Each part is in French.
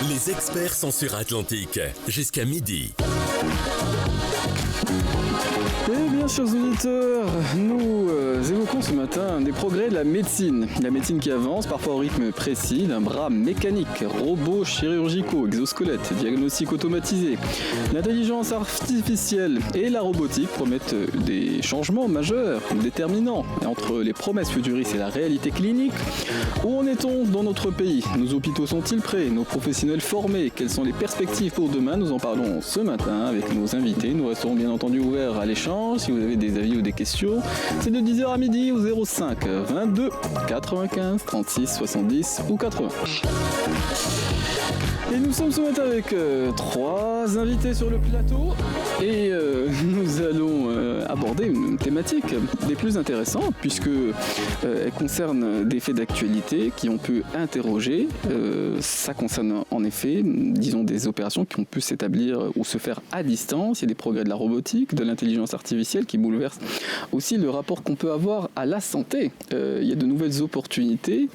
Les experts sont sur Atlantique, jusqu'à midi. Eh bien, chers auditeurs, nous évoquons ce matin des progrès de la médecine. La médecine qui avance, parfois au rythme précis, d'un bras mécanique, robots chirurgicaux, exosquelettes, diagnostics automatisés. L'intelligence artificielle et la robotique promettent des changements majeurs, déterminants. Et entre les promesses futuristes et la réalité clinique, où en est-on dans notre pays? Nos hôpitaux sont-ils prêts? Nos professionnels formés? Quelles sont les perspectives pour demain? Nous en parlons ce matin avec nos invités. Nous resterons bien entendu ouverts à l'échange. Si vous avez des avis ou des questions, c'est de 10h à midi au 05 22 95 36 70 ou 80. Et nous sommes ce matin avec trois invités sur le plateau et nous allons aborder une thématique des plus intéressantes puisque elle concerne des faits d'actualité qui ont pu interroger. Ça concerne en effet, disons, des opérations qui ont pu s'établir ou se faire à distance. Il y a des progrès de la robotique, de l'intelligence artificielle qui bouleversent aussi le rapport qu'on peut avoir à la santé. Il y a de nouvelles opportunités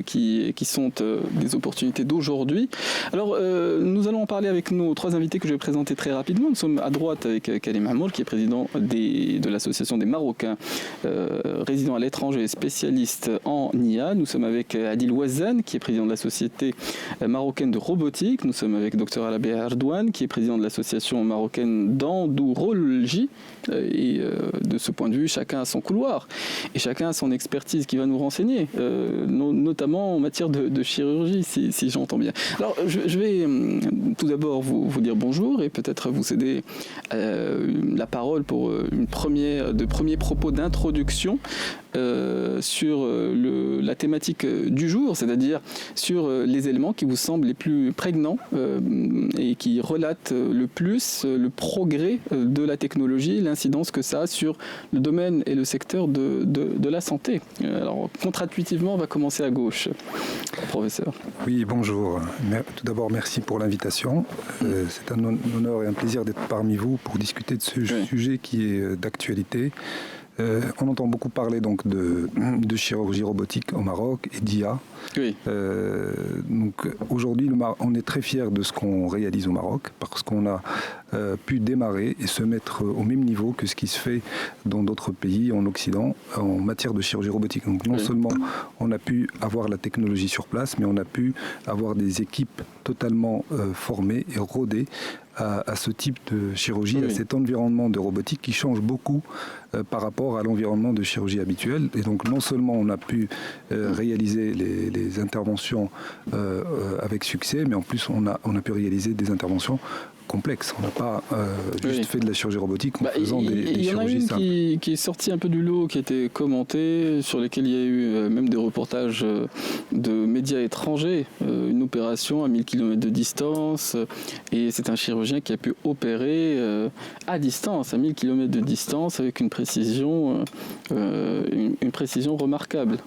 qui sont des opportunités d'aujourd'hui. Alors, nous allons en parler avec nos trois invités que je vais présenter très rapidement. Nous sommes à droite avec Karim Hamoul, qui est président de l'association des Marocains résidant à l'étranger, spécialiste en IA. Nous sommes avec Adil Ouazane, qui est président de la Société marocaine de robotique. Nous sommes avec Dr Alabé Ardouane, qui est président de l'association marocaine d'endourologie. Et de ce point de vue, chacun a son couloir et chacun a son expertise qui va nous renseigner, notamment en matière de chirurgie, si j'entends bien. Alors, je vais tout d'abord vous dire bonjour et peut-être vous céder la parole pour de premiers propos d'introduction sur la thématique du jour, c'est-à-dire sur les éléments qui vous semblent les plus prégnants et qui relatent le plus le progrès de la technologie, l'incidence que ça a sur le domaine et le secteur de la santé. Alors, contre-intuitivement, on va commencer à gauche, professeur. Oui, bonjour. Tout d'abord, merci pour l'invitation. C'est un honneur et un plaisir d'être parmi vous pour discuter de ce sujet qui est d'actualité. On entend beaucoup parler donc de chirurgie robotique au Maroc et d'IA. Oui. Donc aujourd'hui, on est très fiers de ce qu'on réalise au Maroc parce qu'on a pu démarrer et se mettre au même niveau que ce qui se fait dans d'autres pays en Occident en matière de chirurgie robotique. Donc non seulement on a pu avoir la technologie sur place, mais on a pu avoir des équipes totalement formées et rodées à ce type de chirurgie, à cet environnement de robotique qui change beaucoup par rapport à l'environnement de chirurgie habituelle. Et donc non seulement on a pu réaliser les interventions avec succès, mais en plus on a pu réaliser des interventions complexes. On n'a pas juste fait de la chirurgie robotique en faisant des chirurgies simples. Il y en a une qui est sortie un peu du lot, qui a été commentée, sur lesquelles il y a eu même des reportages de médias étrangers. Une opération à 1000 km de distance, et c'est un chirurgien qui a pu opérer à distance, à 1000 km de distance, avec une précision remarquable.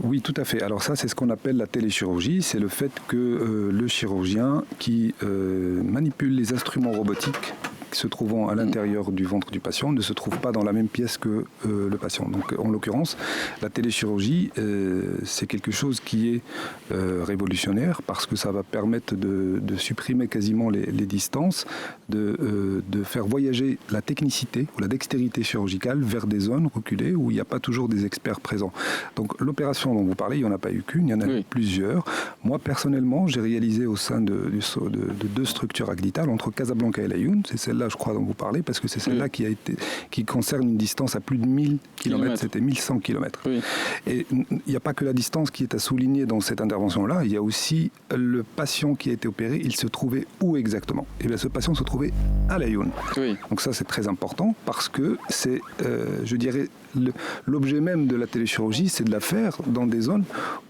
Oui, tout à fait. Alors ça, c'est ce qu'on appelle la téléchirurgie. C'est le fait que le chirurgien qui manipule les instruments robotiques se trouvant à l'intérieur du ventre du patient ne se trouve pas dans la même pièce que le patient. Donc, en l'occurrence, la téléchirurgie, c'est quelque chose qui est révolutionnaire parce que ça va permettre de supprimer quasiment les distances, de faire voyager la technicité ou la dextérité chirurgicale vers des zones reculées où il n'y a pas toujours des experts présents. Donc, l'opération dont vous parlez, il n'y en a pas eu qu'une, il y en a eu plusieurs. Moi, personnellement, j'ai réalisé au sein de deux structures agditales entre Casablanca et Laayoune, c'est celle-là, je crois, dont vous parlez, parce que c'est celle-là qui concerne une distance à plus de 1000 km, c'était 1100 km. Oui. Et il n'y a pas que la distance qui est à souligner dans cette intervention-là, il y a aussi le patient qui a été opéré, il se trouvait où exactement? Et bien, ce patient se trouvait à Laayoune. Oui. Donc ça, c'est très important, parce que c'est, je dirais, l'objet même de la téléchirurgie, c'est de la faire dans des zones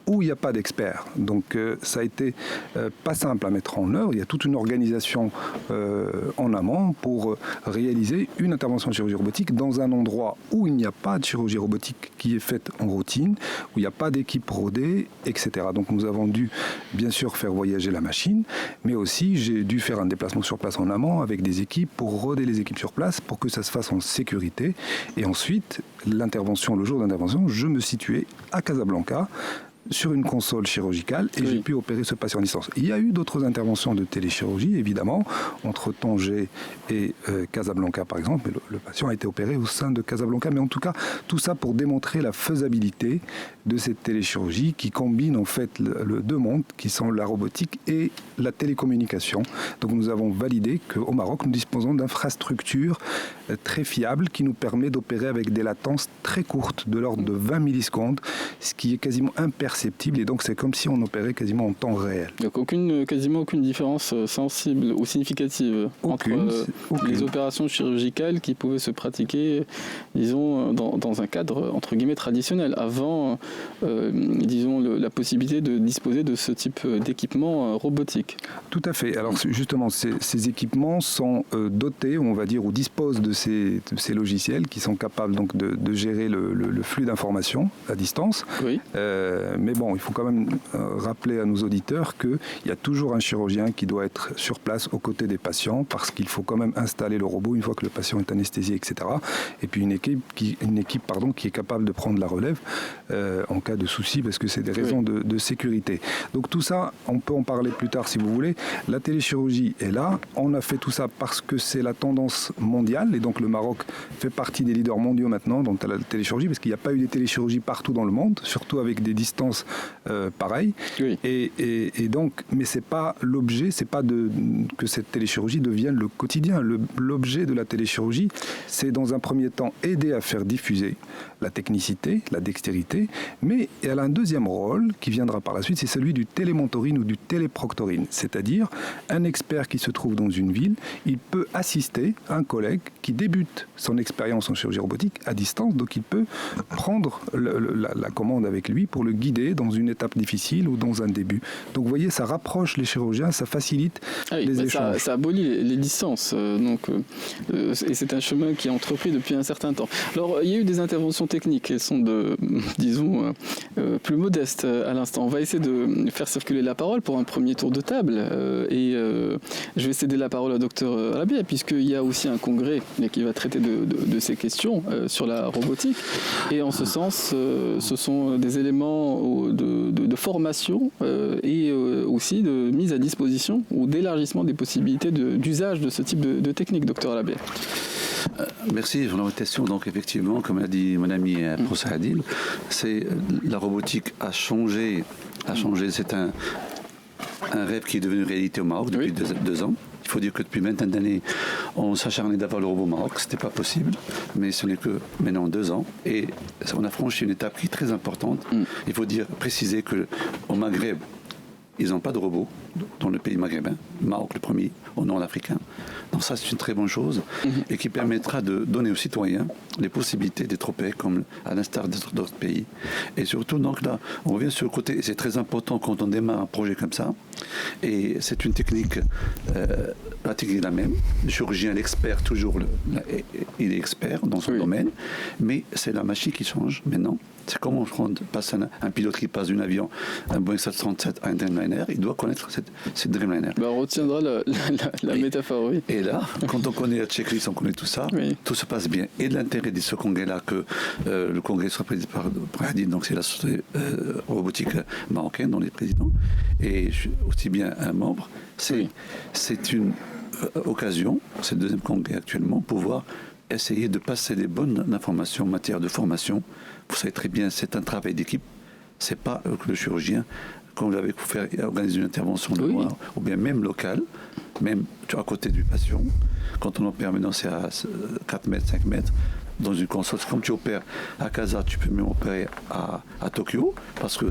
où il n'y a pas d'experts. Donc ça a été pas simple à mettre en œuvre. Il y a toute une organisation en amont pour réaliser une intervention de chirurgie robotique dans un endroit où il n'y a pas de chirurgie robotique qui est faite en routine, où il n'y a pas d'équipe rodée, etc. Donc nous avons dû bien sûr faire voyager la machine, mais aussi j'ai dû faire un déplacement sur place en amont avec des équipes pour roder les équipes sur place pour que ça se fasse en sécurité. Et ensuite, l'intervention, le jour d'intervention, je me situais à Casablanca, sur une console chirurgicale et j'ai pu opérer ce patient à distance. Il y a eu d'autres interventions de téléchirurgie, évidemment, entre Tanger et Casablanca, par exemple. Le patient a été opéré au sein de Casablanca, mais en tout cas, tout ça pour démontrer la faisabilité de cette téléchirurgie qui combine en fait le deux mondes, qui sont la robotique et la télécommunication. Donc nous avons validé qu'au Maroc, nous disposons d'infrastructures très fiables qui nous permettent d'opérer avec des latences très courtes, de l'ordre de 20 millisecondes, ce qui est quasiment imperceptible, et donc c'est comme si on opérait quasiment en temps réel. Donc quasiment aucune différence sensible ou significative entre les opérations chirurgicales qui pouvaient se pratiquer, disons, dans un cadre entre guillemets traditionnel, avant, disons, la possibilité de disposer de ce type d'équipement robotique. Tout à fait. Alors justement, ces équipements sont dotés, on va dire, ou disposent de ces logiciels qui sont capables donc de gérer le flux d'informations à distance. Oui. Mais bon, il faut quand même rappeler à nos auditeurs qu'il y a toujours un chirurgien qui doit être sur place aux côtés des patients, parce qu'il faut quand même installer le robot une fois que le patient est anesthésié, etc. Et puis une équipe qui est capable de prendre la relève en cas de souci, parce que c'est des raisons de sécurité. Donc tout ça, on peut en parler plus tard si vous voulez. La téléchirurgie est là. On a fait tout ça parce que c'est la tendance mondiale, et donc le Maroc fait partie des leaders mondiaux maintenant dans la téléchirurgie, parce qu'il n'y a pas eu des téléchirurgies partout dans le monde, surtout avec des distances pareilles. Oui. Et donc, mais c'est pas l'objet, c'est pas que cette téléchirurgie devienne le quotidien. L'objet de la téléchirurgie, c'est dans un premier temps aider à faire diffuser la technicité, la dextérité, mais elle a un deuxième rôle qui viendra par la suite, c'est celui du télémentoring ou du téléproctoring, c'est-à-dire un expert qui se trouve dans une ville, il peut assister un collègue qui débute son expérience en chirurgie robotique à distance, donc il peut prendre la commande avec lui pour le guider dans une étape difficile ou dans un début. Donc vous voyez, ça rapproche les chirurgiens, ça facilite les échanges. Ça abolit les distances, et c'est un chemin qui est entrepris depuis un certain temps. Alors, il y a eu des interventions techniques, elles sont disons, plus modestes à l'instant. On va essayer de faire circuler la parole pour un premier tour de table, et je vais céder la parole au docteur Rabia, puisqu'il y a aussi un congrès qui va traiter de ces questions sur la robotique, et en ce sens, ce sont des éléments de formation et aussi de mise à disposition ou d'élargissement des possibilités d'usage de ce type de technique, docteur Rabia. Merci pour l'invitation. Donc effectivement, comme a dit mon ami professeur Adil, la robotique a changé. C'est un rêve qui est devenu réalité au Maroc depuis 2 ans. Il faut dire que depuis vingtaine d'années, on s'acharnait d'avoir le robot au Maroc. Ce n'était pas possible, mais ce n'est que maintenant 2 ans. Et on a franchi une étape qui est très importante. Il faut préciser qu'au Maghreb, ils n'ont pas de robot dans le pays maghrébin, Maroc le premier, au nord africain. Donc ça, c'est une très bonne chose et qui permettra de donner aux citoyens les possibilités d'être opérés comme à l'instar d'autres pays. Et surtout, donc là, on revient sur le côté, c'est très important quand on démarre un projet comme ça. Et c'est une technique pratiquée la même. Le chirurgien, l'expert, toujours, il est expert dans son domaine, mais c'est la machine qui change maintenant. C'est comme on passe un pilote qui passe d'un avion, un Boeing 737 à un Dreamliner, il doit connaître cette Dreamliner. On retiendra la métaphore, oui. Et là, quand on connaît la checklist, on connaît tout ça, tout se passe bien. Et l'intérêt de ce congrès-là, que le congrès soit présidé par Hadid, donc c'est la société robotique marocaine, dont les présidents, et aussi bien un membre, c'est une occasion, c'est le 2e congrès actuellement, pour pouvoir essayer de passer des bonnes informations en matière de formation. Vous savez très bien, c'est un travail d'équipe. C'est pas que le chirurgien, quand vous avez organiser une intervention ou bien même locale, même à côté du patient, quand on opère maintenant c'est à 4 mètres, 5 mètres, dans une console, comme tu opères à Casa, tu peux même opérer à Tokyo, parce que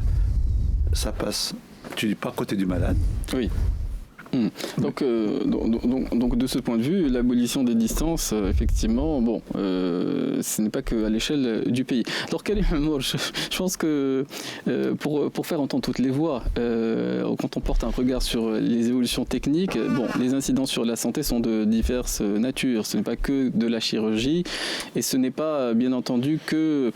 ça passe, tu n'es pas à côté du malade. Oui. Donc de ce point de vue, l'abolition des distances, effectivement, ce n'est pas qu'à l'échelle du pays. Alors je pense que pour faire entendre toutes les voix, quand on porte un regard sur les évolutions techniques, les incidents sur la santé sont de diverses natures. Ce n'est pas que de la chirurgie et ce n'est pas bien entendu que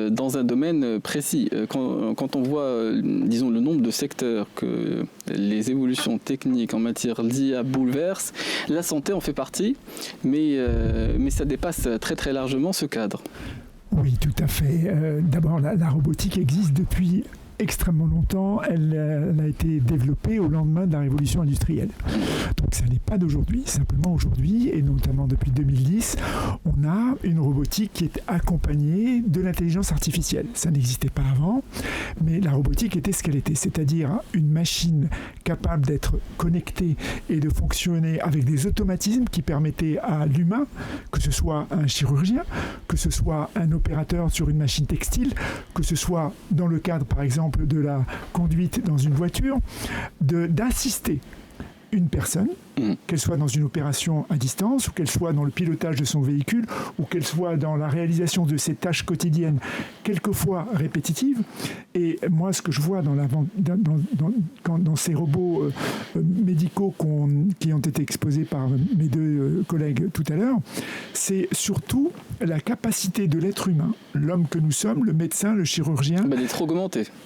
dans un domaine précis. Quand on voit, disons, le nombre de secteurs que les évolutions techniques en matière d'IA bouleverse, la santé en fait partie, mais ça dépasse très très largement ce cadre. Oui, tout à fait. D'abord, la robotique existe depuis extrêmement longtemps, elle a été développée au lendemain de la révolution industrielle. Donc ça n'est pas d'aujourd'hui. Simplement aujourd'hui, et notamment depuis 2010, on a une robotique qui est accompagnée de l'intelligence artificielle. Ça n'existait pas avant, mais la robotique était ce qu'elle était, c'est-à-dire une machine capable d'être connectée et de fonctionner avec des automatismes qui permettaient à l'humain, que ce soit un chirurgien, que ce soit un opérateur sur une machine textile, que ce soit dans le cadre par exemple de la conduite dans une voiture, d'assister une personne, qu'elle soit dans une opération à distance, ou qu'elle soit dans le pilotage de son véhicule, ou qu'elle soit dans la réalisation de ses tâches quotidiennes, quelquefois répétitives. Et moi, ce que je vois dans ces robots médicaux qui ont été exposés par mes deux collègues tout à l'heure, c'est surtout la capacité de l'être humain, l'homme que nous sommes, le médecin, le chirurgien,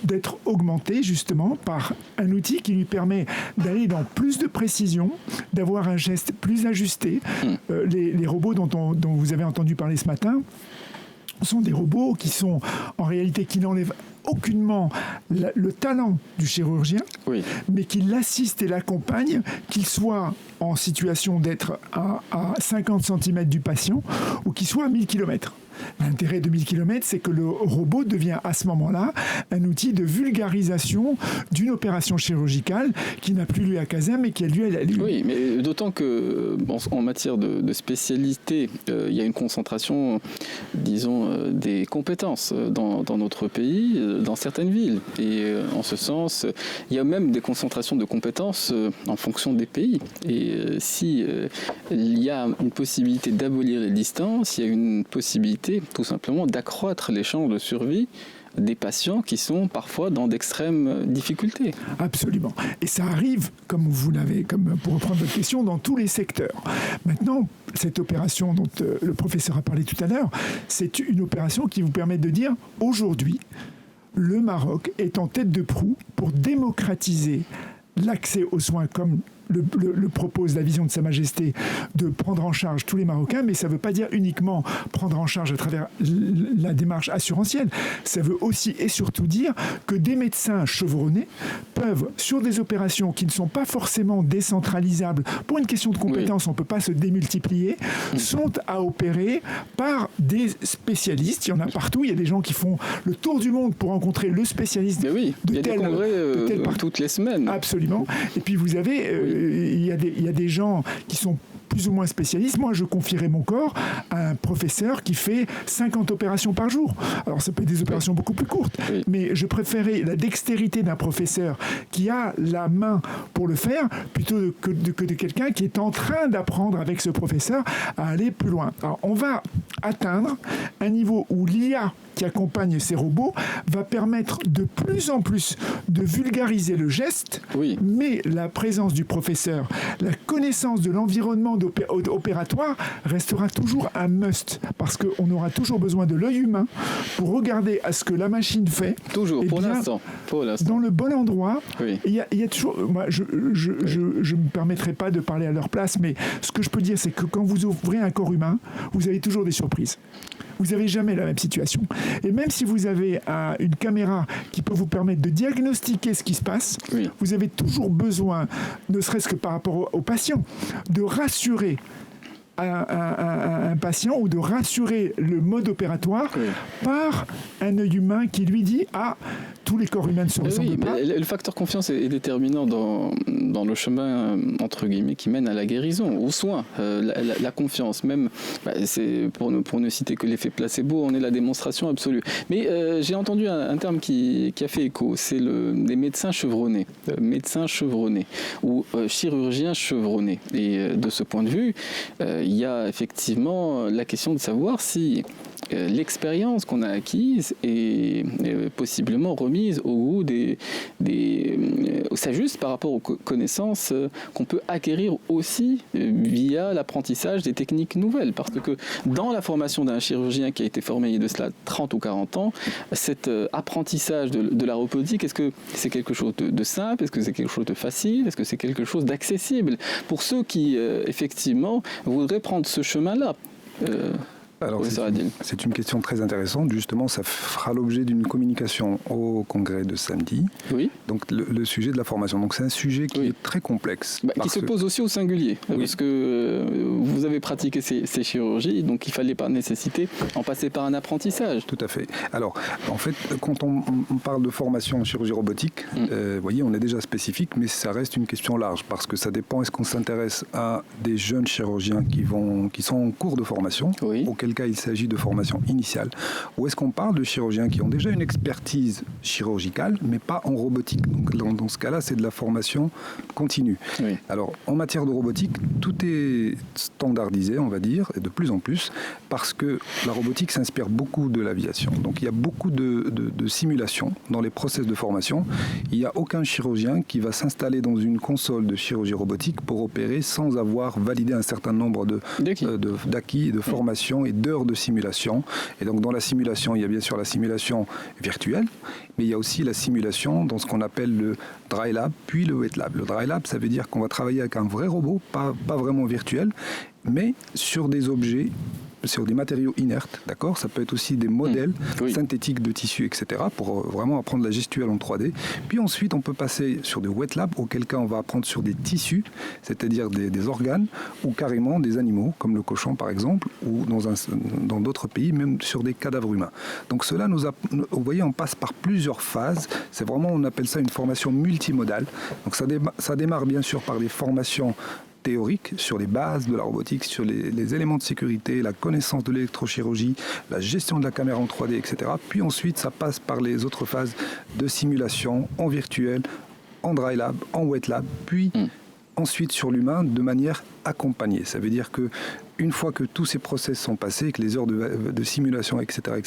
d'être augmenté justement par un outil qui lui permet d'aller dans plus de précision, d'avoir un geste plus ajusté. Les robots dont vous avez entendu parler ce matin sont des robots qui sont en réalité qui n'enlèvent aucunement le talent du chirurgien, mais qui l'assistent et l'accompagnent, qu'il soit en situation d'être à 50 cm du patient ou qu'il soit à 1000 km. L'intérêt de 1000 km, c'est que le robot devient à ce moment-là un outil de vulgarisation d'une opération chirurgicale qui n'a plus lieu à Kazan, mais qui a lieu à la Lune. Oui, mais d'autant que en matière de spécialité, il y a une concentration, disons, des compétences dans notre pays, dans certaines villes. Et en ce sens, il y a même des concentrations de compétences en fonction des pays. Et si il y a une possibilité d'abolir les distances, il y a une possibilité tout simplement d'accroître les chances de survie des patients qui sont parfois dans d'extrêmes difficultés. Absolument. Et ça arrive, comme vous l'avez, pour reprendre votre question, dans tous les secteurs. Maintenant, cette opération dont le professeur a parlé tout à l'heure, c'est une opération qui vous permet de dire, aujourd'hui, le Maroc est en tête de proue pour démocratiser l'accès aux soins comme le propose la vision de Sa Majesté, de prendre en charge tous les Marocains, mais ça ne veut pas dire uniquement prendre en charge à travers la démarche assurantielle. Ça veut aussi et surtout dire que des médecins chevronnés peuvent, sur des opérations qui ne sont pas forcément décentralisables, pour une question de compétence, on ne peut pas se démultiplier, sont à opérer par des spécialistes. Il y en a partout. Il y a des gens qui font le tour du monde pour rencontrer le spécialiste de tel parti. Toutes les semaines. Absolument. Et puis vous avez... Il y a des gens qui sont plus ou moins spécialistes. Moi, je confierais mon corps à un professeur qui fait 50 opérations par jour. Alors, ça peut être des opérations beaucoup plus courtes, mais je préférais la dextérité d'un professeur qui a la main pour le faire plutôt que de quelqu'un qui est en train d'apprendre avec ce professeur à aller plus loin. Alors, on va atteindre un niveau où l'IA qui accompagne ces robots va permettre de plus en plus de vulgariser le geste, mais la présence du professeur, la connaissance de l'environnement opératoire restera toujours un must, parce qu'on aura toujours besoin de l'œil humain pour regarder à ce que la machine fait. Toujours, pour l'instant. Dans le bon endroit. Il y a toujours... Moi, je ne me permettrai pas de parler à leur place, mais ce que je peux dire, c'est que quand vous ouvrez un corps humain, vous avez toujours des surprises. Vous n'avez jamais la même situation. Et même si vous avez une caméra qui peut vous permettre de diagnostiquer ce qui se passe, vous avez toujours besoin, ne serait-ce que par rapport au patient, de rassurer un patient ou de rassurer le mode opératoire par un œil humain qui lui dit « Ah, tous les corps humains ne se ressemblent pas ». Le facteur confiance est déterminant dans le chemin, entre guillemets, qui mène à la guérison, aux soins. La confiance, même, c'est pour ne citer que l'effet placebo, on est la démonstration absolue. Mais j'ai entendu un terme qui a fait écho, c'est les médecins chevronnés. Médecins chevronnés ou chirurgiens chevronnés. Et de ce point de vue, il y a effectivement la question de savoir si l'expérience qu'on a acquise est possiblement remise au goût s'ajuste par rapport aux connaissances qu'on peut acquérir aussi via l'apprentissage des techniques nouvelles. Parce que dans la formation d'un chirurgien qui a été formé il y a de cela 30 ou 40 ans, cet apprentissage de la robotique, est-ce que c'est quelque chose de simple? Est-ce que c'est quelque chose de facile? Est-ce que c'est quelque chose d'accessible pour ceux qui, effectivement, voudraient prendre ce chemin-là? Alors, c'est une question très intéressante. Justement, ça fera l'objet d'une communication au congrès de samedi. Oui. Donc, le sujet de la formation. Donc, c'est un sujet qui est très complexe. Qui se pose aussi au singulier. Oui. Parce que vous avez pratiqué ces chirurgies, donc il fallait par nécessité en passer par un apprentissage. Tout à fait. Alors, en fait, quand on parle de formation en chirurgie robotique, vous voyez, on est déjà spécifique, mais ça reste une question large parce que ça dépend. Est-ce qu'on s'intéresse à des jeunes chirurgiens qui sont en cours de formation, auquel cas il s'agit de formation initiale, ou est-ce qu'on parle de chirurgiens qui ont déjà une expertise chirurgicale, mais pas en robotique. Donc, dans ce cas-là, c'est de la formation continue. Oui. Alors, en matière de robotique, tout est standardisé, on va dire, et de plus en plus, parce que la robotique s'inspire beaucoup de l'aviation. Donc, il y a beaucoup de simulations dans les process de formation. Il n'y a aucun chirurgien qui va s'installer dans une console de chirurgie robotique pour opérer sans avoir validé un certain nombre d'acquis, de formation et d'heures de simulation. Et donc, dans la simulation, il y a bien sûr la simulation virtuelle, mais il y a aussi la simulation dans ce qu'on appelle le dry lab, puis le wet lab. Le dry lab, ça veut dire qu'on va travailler avec un vrai robot, pas vraiment virtuel, mais sur des objets, sur des matériaux inertes, d'accord ? Ça peut être aussi des modèles synthétiques de tissus, etc., pour vraiment apprendre la gestuelle en 3D. Puis ensuite, on peut passer sur des wet labs, auquel cas on va apprendre sur des tissus, c'est-à-dire des organes, ou carrément des animaux, comme le cochon par exemple, ou dans d'autres pays, même sur des cadavres humains. Donc cela vous voyez, on passe par plusieurs phases. C'est vraiment, on appelle ça une formation multimodale. Donc ça démarre bien sûr par des formations théorique sur les bases de la robotique, sur les éléments de sécurité, la connaissance de l'électrochirurgie, la gestion de la caméra en 3D, etc. Puis ensuite, ça passe par les autres phases de simulation en virtuel, en dry lab, en wet lab, puis ensuite sur l'humain de manière accompagnée. Ça veut dire que une fois que tous ces process sont passés, que les heures de simulation, etc.,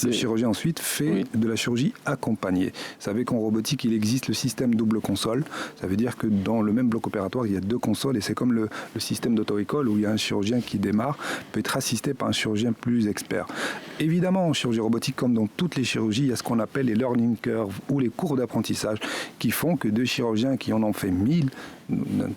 le chirurgien ensuite fait de la chirurgie accompagnée. Vous savez qu'en robotique, il existe le système double console. Ça veut dire que dans le même bloc opératoire, il y a 2 consoles et c'est comme le système d'auto-école où il y a un chirurgien qui démarre, peut être assisté par un chirurgien plus expert. Évidemment, en chirurgie robotique, comme dans toutes les chirurgies, il y a ce qu'on appelle les learning curves ou les cours d'apprentissage qui font que 2 chirurgiens qui en ont fait 1000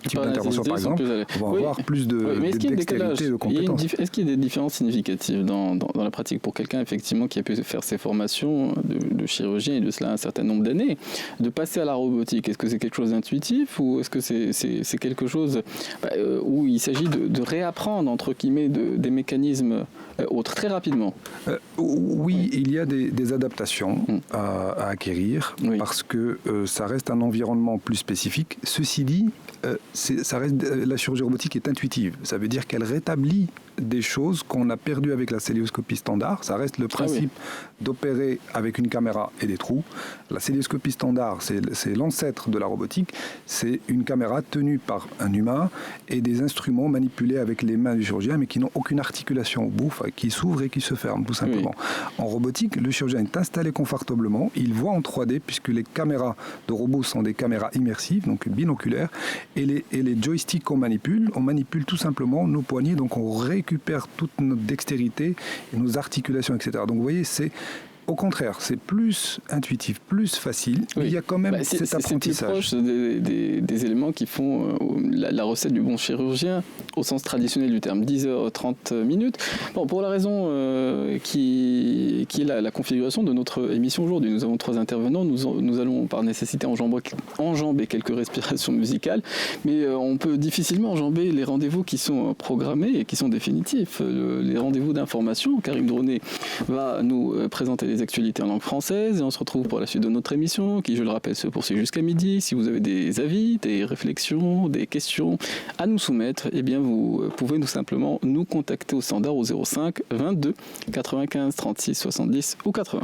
types d'intervention, par exemple, vont avoir plus de dextérité, de compétences. Est-ce qu'il y a des différences significatives dans la pratique pour quelqu'un effectivement qui a pu faire ses formations de chirurgien et de cela un certain nombre d'années, de passer à la robotique? Est-ce que c'est quelque chose d'intuitif ou est-ce que c'est quelque chose où il s'agit de réapprendre entre guillemets des mécanismes autres très rapidement? Oui, il y a des adaptations à acquérir parce que ça reste un environnement plus spécifique. Ceci dit, la chirurgie robotique est intuitive. Ça veut dire qu'elle rétablit des choses qu'on a perdues avec la célioscopie standard. Ça reste le principe d'opérer avec une caméra et des trous. La célioscopie standard, c'est l'ancêtre de la robotique. C'est une caméra tenue par un humain et des instruments manipulés avec les mains du chirurgien, mais qui n'ont aucune articulation au bout, qui s'ouvrent et qui se ferment, tout simplement. En robotique, le chirurgien est installé confortablement. Il voit en 3D, puisque les caméras de robots sont des caméras immersives, donc binoculaires, et les joysticks qu'on manipule, on manipule tout simplement nos poignets, donc on récupère toute notre dextérité et nos articulations, etc. Donc vous voyez, c'est au contraire, c'est plus intuitif, plus facile, mais il y a quand même cet apprentissage. C'est plus proche des éléments qui font la recette du bon chirurgien, au sens traditionnel du terme, 10 heures, 30 minutes. Bon, pour la raison qui est la configuration de notre émission aujourd'hui, nous avons 3 intervenants, nous allons par nécessité enjamber quelques respirations musicales, mais on peut difficilement enjamber les rendez-vous qui sont programmés et qui sont définitifs. Les rendez-vous d'information, Karim Droné va nous présenter les actualités en langue française et on se retrouve pour la suite de notre émission qui, je le rappelle, se poursuit jusqu'à midi. Si vous avez des avis, des réflexions, des questions à nous soumettre, eh bien vous pouvez tout simplement nous contacter au standard au 05 22 95 36 70 ou 80.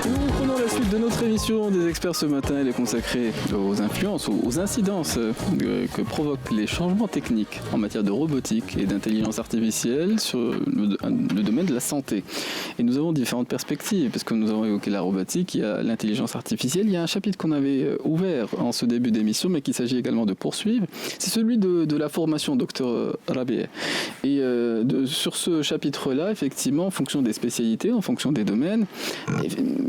Nous prenons la suite de notre émission des experts ce matin. Elle est consacrée aux influences, aux incidences que provoquent les changements techniques en matière de robotique et d'intelligence artificielle sur le domaine de la santé. Et nous avons différentes perspectives, parce que nous avons évoqué la robotique, il y a l'intelligence artificielle, il y a un chapitre qu'on avait ouvert en ce début d'émission, mais qu'il s'agit également de poursuivre, c'est celui de la formation, Dr Rabieh. Et sur ce chapitre-là, effectivement, en fonction des spécialités, en fonction des domaines,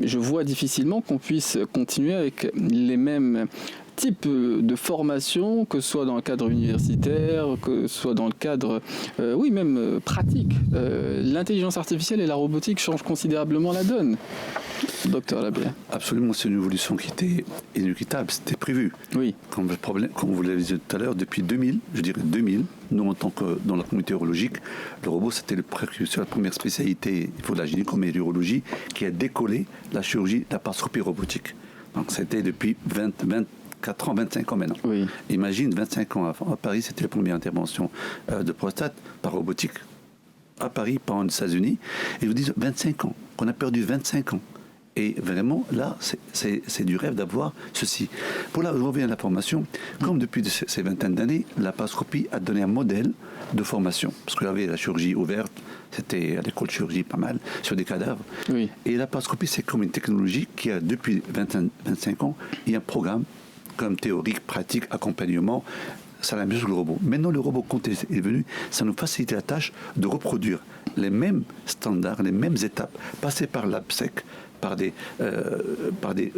je vois difficilement qu'on puisse continuer avec les mêmes type de formation, que ce soit dans le cadre universitaire, que ce soit dans le cadre, même pratique. L'intelligence artificielle et la robotique changent considérablement la donne. Docteur Lablaye. Absolument, c'est une évolution qui était inéluctable, c'était prévu. Oui. Comme vous l'avez dit tout à l'heure, depuis 2000, nous en tant que dans la communauté urologique, le robot c'était le précurseur, la première spécialité, il faut de la gynécométrie qui a décollé la chirurgie laparoscopie robotique. Donc c'était depuis 24 ans, 25 ans maintenant. Oui. Imagine, 25 ans avant, à Paris, c'était la première intervention de prostate par robotique. À Paris, pas aux États-Unis. Et je vous dis 25 ans, qu'on a perdu 25 ans. Et vraiment, là, c'est du rêve d'avoir ceci. Je reviens à la formation. Comme depuis ces vingtaines d'années, la laparoscopie a donné un modèle de formation. Parce qu'il y avait la chirurgie ouverte, c'était à l'école de chirurgie pas mal, sur des cadavres. Oui. Et la laparoscopie, c'est comme une technologie qui a, depuis 25 ans, il y a un programme comme théorique, pratique, accompagnement. C'est la même chose que le robot. Maintenant, le robot, quand il est venu, ça nous facilite la tâche de reproduire les mêmes standards, les mêmes étapes, passer par l'APSEC, par des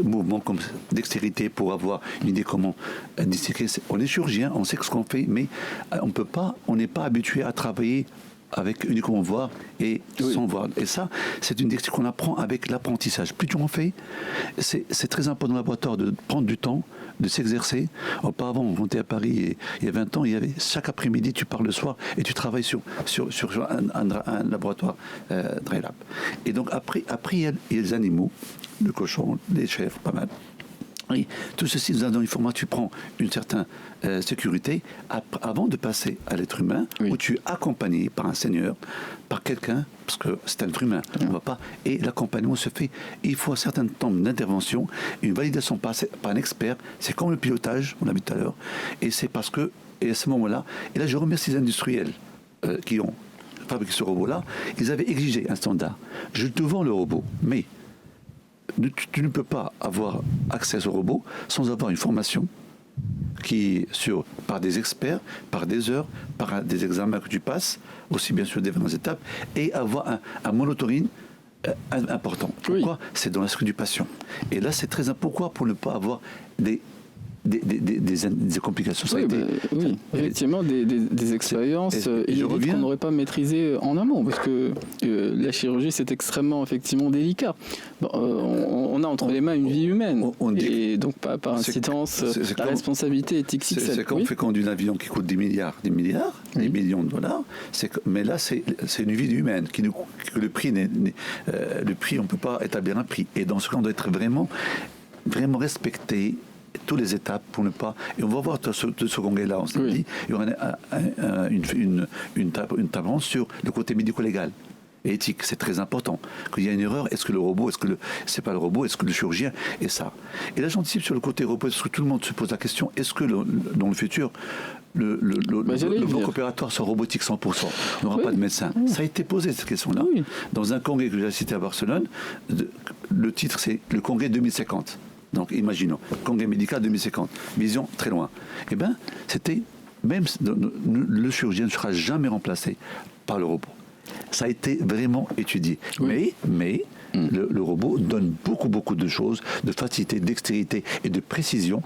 mouvements comme dextérité pour avoir une idée comment disséquer. On est chirurgien, on sait ce qu'on fait, mais on n'est pas habitué à travailler avec uniquement voir et sans voir. Et ça, c'est une dextérité qu'on apprend avec l'apprentissage. Plus tu en fais, c'est très important dans le laboratoire de prendre du temps, de s'exercer. Auparavant, on montait à Paris il y a 20 ans, il y avait chaque après-midi, tu pars le soir et tu travailles sur un laboratoire dry lab. Et donc après il y a les animaux, le cochon, les chèvres, pas mal. Oui, tout ceci nous donne une formation, tu prends une certaine sécurité avant de passer à l'être humain, où tu es accompagné par un seigneur, par quelqu'un, parce que c'est un être humain, on va pas, et l'accompagnement se fait, il faut un certain temps d'intervention, une validation par un expert, c'est comme le pilotage, on l'a vu tout à l'heure, et c'est parce que, et à ce moment-là, et là je remercie les industriels qui ont fabriqué ce robot-là, ils avaient exigé un standard. Je te vends le robot, mais tu ne peux pas avoir accès à ce robot sans avoir une formation qui est par des experts, par des heures, par des examens que tu passes, aussi bien sûr des différentes étapes, et avoir un monitoring important. Pourquoi ? C'est dans l'esprit du patient. Et là, c'est très important. Pourquoi ? Pour ne pas avoir des complications. Ça effectivement, des expériences inédites qu'on n'aurait pas maîtrisées en amont, parce que la chirurgie, c'est extrêmement, effectivement, délicat. On a entre les mains une vie humaine, et donc par incidence, la responsabilité est XXL. C'est comme on fait conduire un avion qui coûte des millions de dollars, mais là, c'est une vie humaine, que le prix, on ne peut pas établir un prix. Et dans ce cas, on doit être vraiment respecté toutes les étapes pour ne pas... Et on va voir ce congrès-là, on s'est dit, il y aura une table ronde sur le côté médico-légal et éthique. C'est très important. Qu'il y a une erreur, est-ce que le robot, c'est pas le robot, est-ce que le chirurgien est ça? Et là, j'anticipe sur le côté robot, parce que tout le monde se pose la question, est-ce que dans le futur, le bloc opératoire sera robotique 100%? On n'aura pas de médecin. Ça a été posé, cette question-là. Dans un congrès que j'ai cité à Barcelone, le titre, c'est le congrès 2050. Donc, imaginons, congrès médical 2050, vision très loin. Eh bien, c'était, même le chirurgien ne sera jamais remplacé par le robot. Ça a été vraiment étudié. Mais le robot donne beaucoup de choses, de facilité, de dextérité et de précision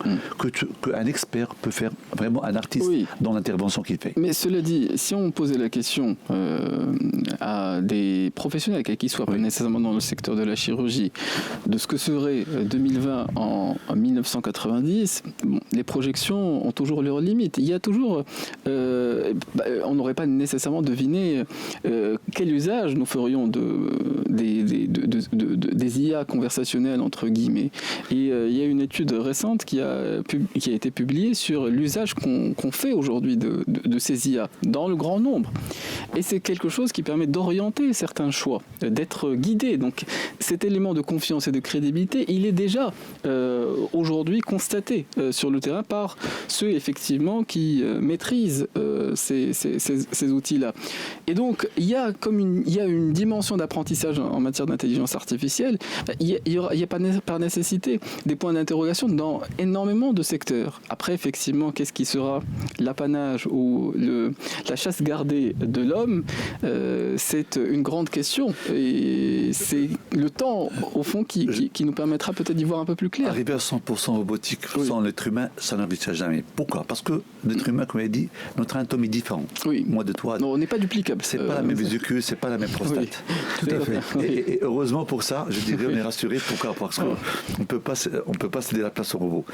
qu'un expert peut faire, vraiment un artiste dans l'intervention qu'il fait. Mais cela dit, si on posait la question à des professionnels, quels qu'ils soient, pas nécessairement dans le secteur de la chirurgie, de ce que serait 2020 en 1990, les projections ont toujours leurs limites. Il y a toujours... on n'aurait pas nécessairement deviné quel usage nous ferions des IA conversationnelles, entre guillemets. Et il y a une étude récente qui a été publiée sur l'usage qu'on fait aujourd'hui de ces IA dans le grand nombre. Et c'est quelque chose qui permet d'orienter certains choix, d'être guidé. Donc cet élément de confiance et de crédibilité, il est déjà aujourd'hui constaté sur le terrain par ceux effectivement qui maîtrisent ces outils-là. Et donc il y a une dimension d'apprentissage en matière d'intelligence l'intelligence artificielle, il y a pas par nécessité des points d'interrogation dans énormément de secteurs. Après, effectivement, qu'est-ce qui sera l'apanage ou la chasse gardée de l'homme, c'est une grande question. Et c'est le temps, au fond, qui nous permettra peut-être d'y voir un peu plus clair. Arriver à 100% robotique sans l'être humain, ça n'arrivera jamais. Pourquoi ? Parce que l'être humain, comme il dit, notre atome est différent. Oui. Moi de toi. Non, on n'est pas duplicable. C'est pas la même vésicule, c'est pas la même prostate. Tout à fait. Et heureusement pour ça, je dirais, on est rassuré. Pourquoi ? Parce qu'on ne peut pas céder la place au robot.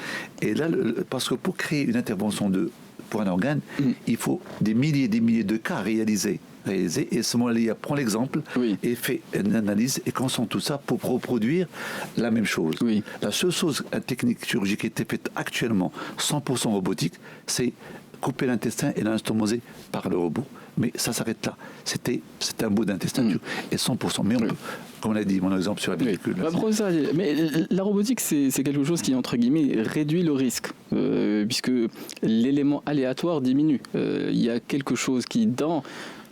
Et là, parce que pour créer une intervention pour un organe, il faut des milliers et des milliers de cas réalisés. Et ce moment-là, prend l'exemple et fait une analyse et concentre tout ça pour reproduire la même chose. Oui. La seule chose, une technique chirurgique qui était faite actuellement 100% robotique, c'est couper l'intestin et l'anastomoser par le robot. Mais ça s'arrête là. C'était un bout d'intestin et 100%. Mais on peut, comme on l'a dit, mon exemple sur la vésicule. Professeur, mais la robotique, c'est quelque chose qui, entre guillemets, réduit le risque, puisque l'élément aléatoire diminue. Il y a quelque chose qui, dans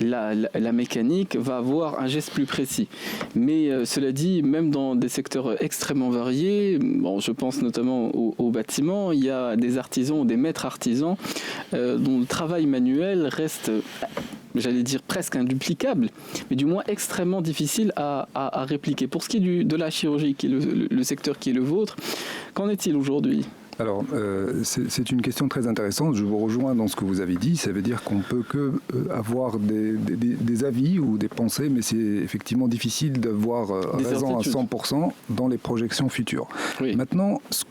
la mécanique, va avoir un geste plus précis. Mais cela dit, même dans des secteurs extrêmement variés, je pense notamment au bâtiment, il y a des artisans ou des maîtres artisans dont le travail manuel reste, j'allais dire, presque induplicable, mais du moins extrêmement difficile à répliquer. Pour ce qui est de la chirurgie, qui est le secteur qui est le vôtre, qu'en est-il aujourd'hui ? Alors, c'est une question très intéressante. Je vous rejoins dans ce que vous avez dit. Ça veut dire qu'on ne peut que avoir des avis ou des pensées, mais c'est effectivement difficile d'avoir raison à 100% dans les projections futures. Oui. Maintenant, ce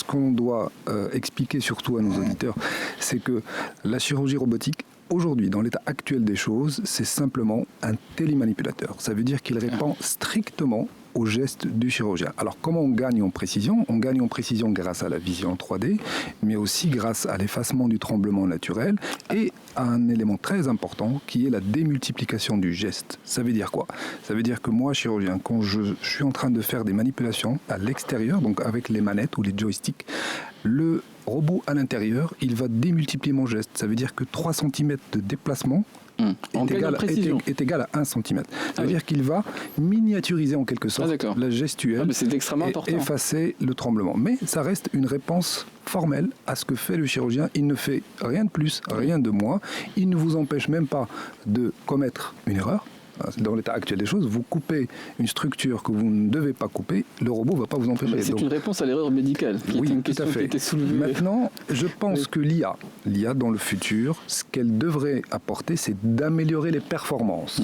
qu'on doit expliquer surtout à nos auditeurs, c'est que la chirurgie robotique, aujourd'hui, dans l'état actuel des choses, c'est simplement un télémanipulateur. Ça veut dire qu'il répond strictement au geste du chirurgien. Alors, comment on gagne en précision ? On gagne en précision grâce à la vision 3D, mais aussi grâce à l'effacement du tremblement naturel et à un élément très important qui est la démultiplication du geste. Ça veut dire quoi ? Ça veut dire que moi, chirurgien, quand je suis en train de faire des manipulations à l'extérieur, donc avec les manettes ou les joysticks, le robot à l'intérieur, il va démultiplier mon geste. Ça veut dire que 3 cm de déplacement est égal à 1 cm. Ça veut dire qu'il va miniaturiser en quelque sorte la gestuelle et effacer le tremblement. Mais ça reste une réponse formelle à ce que fait le chirurgien. Il ne fait rien de plus, rien de moins. Il ne vous empêche même pas de commettre une erreur. Dans l'état actuel des choses, vous coupez une structure que vous ne devez pas couper, le robot ne va pas vous empêcher. C'est une réponse à l'erreur médicale. Oui, tout à fait. Maintenant, je pense que l'IA dans le futur, ce qu'elle devrait apporter, c'est d'améliorer les performances.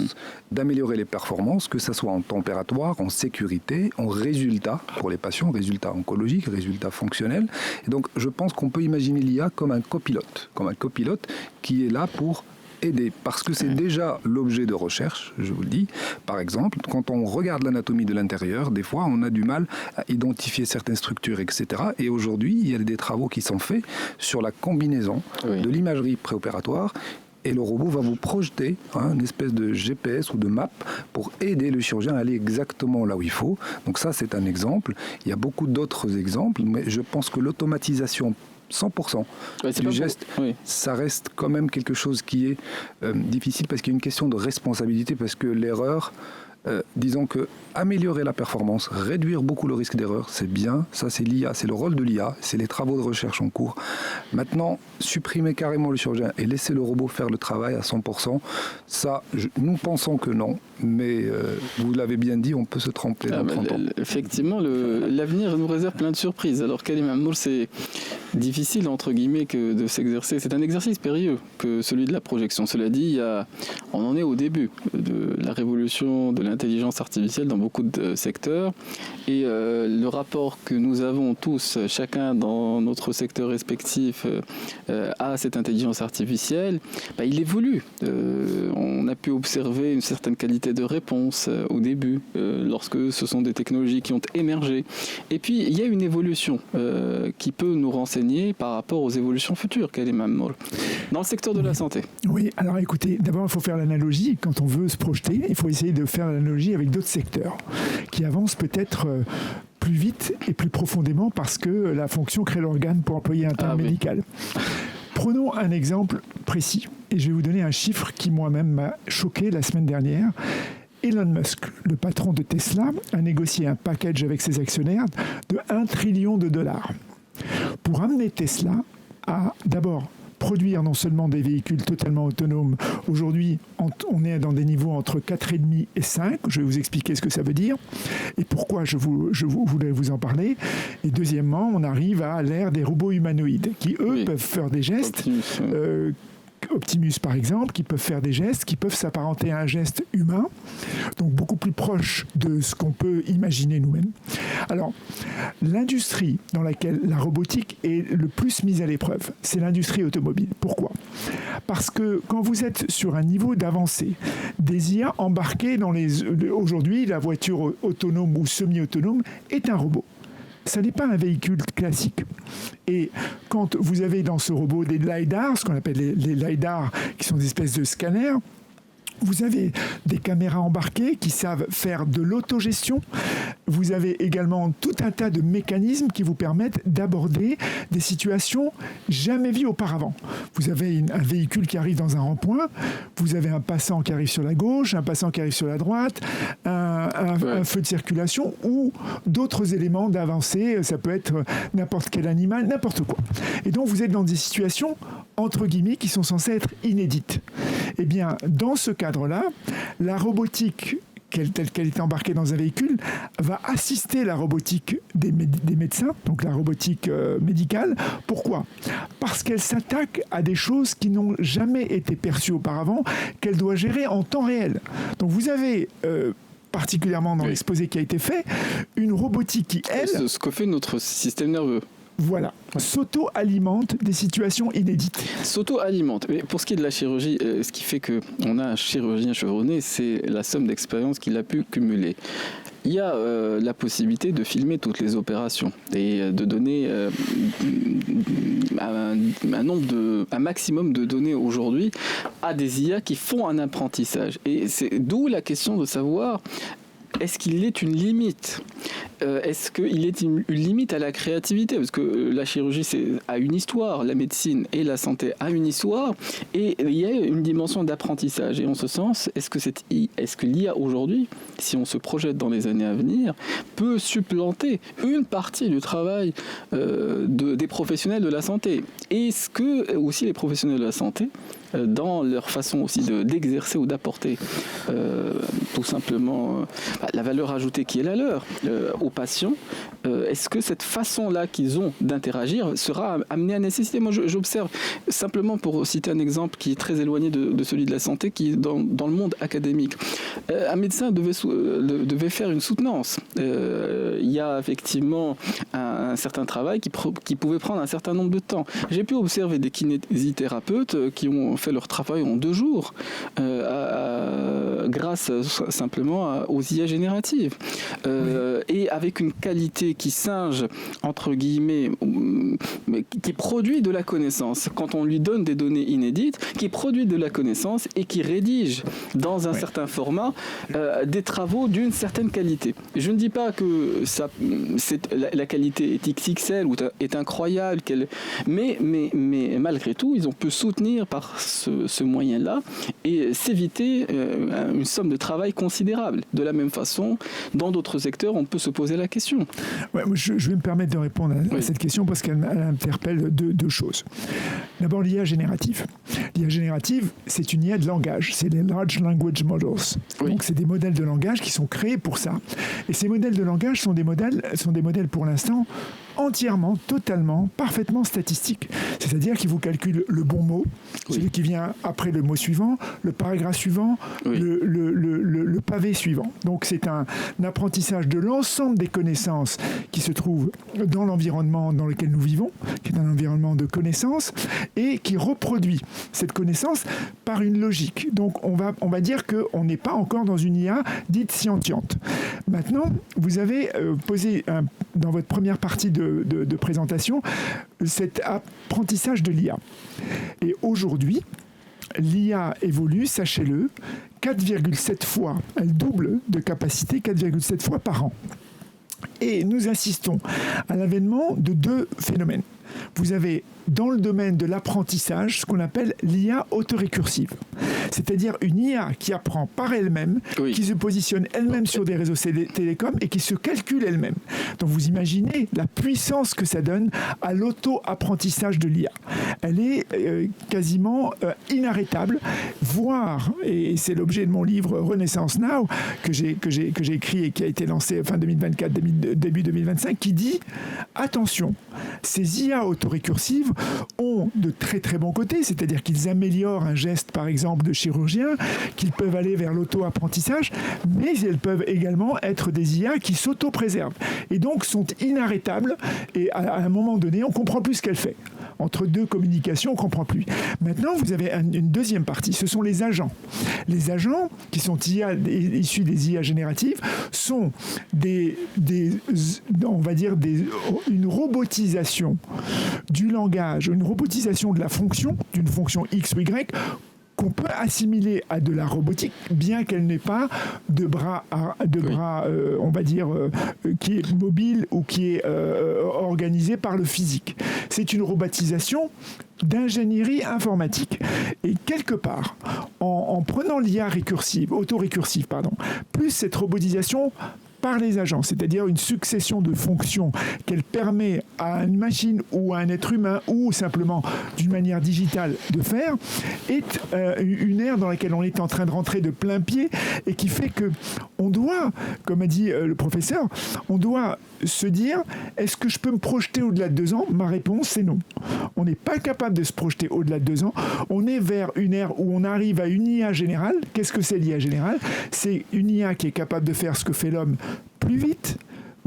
D'améliorer les performances, que ce soit en température, en sécurité, en résultats pour les patients, résultats oncologiques, résultats fonctionnels. Et donc, je pense qu'on peut imaginer l'IA comme un copilote qui est là pour aider, parce que c'est déjà l'objet de recherche, je vous le dis. Par exemple, quand on regarde l'anatomie de l'intérieur, des fois, on a du mal à identifier certaines structures, etc. Et aujourd'hui, il y a des travaux qui sont faits sur la combinaison de l'imagerie préopératoire et le robot va vous projeter une espèce de GPS ou de map pour aider le chirurgien à aller exactement là où il faut. Donc ça, c'est un exemple. Il y a beaucoup d'autres exemples, mais je pense que l'automatisation 100% du geste, ça reste quand même quelque chose qui est difficile parce qu'il y a une question de responsabilité, parce que l'erreur, disons que améliorer la performance, réduire beaucoup le risque d'erreur, c'est bien, ça c'est l'IA, c'est le rôle de l'IA, c'est les travaux de recherche en cours. Maintenant, supprimer carrément le chirurgien et laisser le robot faire le travail à 100%, ça, nous pensons que non, mais vous l'avez bien dit, on peut se tromper dans 30 ans. Effectivement, l'avenir nous réserve plein de surprises. Alors Karim Amour, c'est difficile entre guillemets que de s'exercer. C'est un exercice périlleux que celui de la projection. Cela dit, on en est au début de la révolution de l'intelligence artificielle dans beaucoup de secteurs, et le rapport que nous avons tous, chacun dans notre secteur respectif, à cette intelligence artificielle, il évolue. On a pu observer une certaine qualité de réponse au début, lorsque ce sont des technologies qui ont émergé. Et puis, il y a une évolution qui peut nous renseigner par rapport aux évolutions futures, Karim Amour, dans le secteur de la santé. Oui, alors écoutez, d'abord, il faut faire l'analogie. Quand on veut se projeter, il faut essayer de faire l'analogie avec d'autres secteurs qui avancent peut-être plus vite et plus profondément parce que la fonction crée l'organe, pour employer un terme médical. Prenons un exemple précis et je vais vous donner un chiffre qui moi-même m'a choqué la semaine dernière. Elon Musk, le patron de Tesla, a négocié un package avec ses actionnaires de $1 trillion pour amener Tesla à d'abord produire non seulement des véhicules totalement autonomes. Aujourd'hui, on est dans des niveaux entre 4,5 et 5. Je vais vous expliquer ce que ça veut dire et pourquoi je voulais vous en parler. Et deuxièmement, on arrive à l'ère des robots humanoïdes qui, eux, peuvent faire des gestes. Optimus, par exemple, qui peuvent faire des gestes, qui peuvent s'apparenter à un geste humain, donc beaucoup plus proche de ce qu'on peut imaginer nous-mêmes. Alors, l'industrie dans laquelle la robotique est le plus mise à l'épreuve, c'est l'industrie automobile. Pourquoi ? Parce que quand vous êtes sur un niveau d'avancée, des IA embarquées dans aujourd'hui, la voiture autonome ou semi-autonome est un robot. Ça n'est pas un véhicule classique. Et quand vous avez dans ce robot des LiDAR, ce qu'on appelle les LiDAR, qui sont des espèces de scanners, vous avez des caméras embarquées qui savent faire de l'autogestion. Vous avez également tout un tas de mécanismes qui vous permettent d'aborder des situations jamais vues auparavant. Vous avez un véhicule qui arrive dans un rond-point, vous avez un passant qui arrive sur la gauche, un passant qui arrive sur la droite, un feu de circulation ou d'autres éléments d'avancée. Ça peut être n'importe quel animal, n'importe quoi. Et donc vous êtes dans des situations, entre guillemets, qui sont censées être inédites. Eh bien, dans ce cadre-là, la robotique telle qu'elle est embarquée dans un véhicule va assister la robotique des médecins, donc la robotique médicale. Pourquoi ? Parce qu'elle s'attaque à des choses qui n'ont jamais été perçues auparavant, qu'elle doit gérer en temps réel. Donc vous avez... particulièrement dans l'exposé qui a été fait, une robotique qui, elle... Ce que fait notre système nerveux. Voilà, s'auto-alimente des situations inédites. S'auto-alimente. Mais pour ce qui est de la chirurgie, ce qui fait qu'on a un chirurgien chevronné, c'est la somme d'expérience qu'il a pu cumuler. Il y a la possibilité de filmer toutes les opérations et de donner un maximum de données aujourd'hui à des IA qui font un apprentissage. Et c'est d'où la question de savoir... Est-ce qu'il est une limite ? Est-ce qu'il est une limite à la créativité ? Parce que la chirurgie a une histoire, la médecine et la santé a une histoire, et il y a une dimension d'apprentissage. Et en ce sens, est-ce que l'IA aujourd'hui, si on se projette dans les années à venir, peut supplanter une partie du travail des professionnels de la santé ? Est-ce que aussi les professionnels de la santé, dans leur façon aussi d'exercer ou d'apporter tout simplement la valeur ajoutée qui est la leur aux patients, est-ce que cette façon-là qu'ils ont d'interagir sera amenée à nécessiter ? Moi, j'observe simplement, pour citer un exemple qui est très éloigné de celui de la santé, qui est dans le monde académique. Un médecin devait faire une soutenance. Il y a effectivement un certain travail qui pouvait prendre un certain nombre de temps. J'ai pu observer des kinésithérapeutes qui ont fait leur travail en 2 jours grâce simplement aux IA génératives et avec une qualité qui singe, entre guillemets, qui produit de la connaissance quand on lui donne des données inédites, qui produit de la connaissance et qui rédige dans un certain format des travaux d'une certaine qualité. Je ne dis pas que la qualité est XXL ou est incroyable, mais malgré tout, ils ont pu soutenir par ce moyen-là et s'éviter une somme de travail considérable. De la même façon, dans d'autres secteurs, on peut se poser la question. Ouais, je vais me permettre de répondre à cette question parce qu'elle interpelle deux choses. D'abord, l'IA générative. L'IA générative, c'est une IA de langage. C'est les Large Language Models. Donc, c'est des modèles de langage qui sont créés pour ça. Et ces modèles de langage sont des modèles pour l'instant entièrement, totalement, parfaitement statistiques. C'est-à-dire qu'ils vous calculent le bon mot, celui qui vient après le mot suivant, le paragraphe suivant, le pavé suivant. Donc c'est un apprentissage de l'ensemble des connaissances qui se trouvent dans l'environnement dans lequel nous vivons, qui est un environnement de connaissances, et qui reproduit cette connaissance par une logique. Donc on va dire qu'on n'est pas encore dans une IA dite scientiente. Maintenant, vous avez posé dans votre première partie de présentation cet apprentissage de l'IA. Et aujourd'hui, l'IA évolue, sachez-le, 4,7 fois. Elle double de capacité 4,7 fois par an. Et nous assistons à l'avènement de 2 phénomènes. Vous avez dans le domaine de l'apprentissage ce qu'on appelle l'IA autorécursive. C'est-à-dire une IA qui apprend par elle-même, qui se positionne elle-même sur des réseaux télécoms et qui se calcule elle-même. Donc vous imaginez la puissance que ça donne à l'auto-apprentissage de l'IA. Elle est quasiment inarrêtable, voire, et c'est l'objet de mon livre Renaissance Now, que j'ai écrit et qui a été lancé fin 2024, début 2025, qui dit attention, ces IA autorécursives ont de très très bons côtés, c'est-à-dire qu'ils améliorent un geste par exemple de chirurgien, qu'ils peuvent aller vers l'auto-apprentissage, mais elles peuvent également être des IA qui s'auto-préservent et donc sont inarrêtables, et à un moment donné on ne comprend plus ce qu'elle fait. Entre deux communications, on ne comprend plus. Maintenant, vous avez une deuxième partie, ce sont les agents. Les agents, qui sont issus des IA génératives, sont on va dire une robotisation du langage, une robotisation de la fonction, d'une fonction X ou Y, qu'on peut assimiler à de la robotique, bien qu'elle n'ait pas de bras, on va dire, qui est mobile ou qui est organisé par le physique. C'est une robotisation d'ingénierie informatique. Et quelque part, en prenant l'IA autorécursive, plus cette robotisation par les agents, c'est-à-dire une succession de fonctions qu'elle permet à une machine ou à un être humain ou simplement d'une manière digitale de faire, est une ère dans laquelle on est en train de rentrer de plein pied et qui fait que on doit, comme a dit le professeur, on doit se dire, est-ce que je peux me projeter au-delà de 2 ans ? Ma réponse, c'est non. On n'est pas capable de se projeter au-delà de 2 ans. On est vers une ère où on arrive à une IA générale. Qu'est-ce que c'est l'IA générale ? C'est une IA qui est capable de faire ce que fait l'homme plus vite,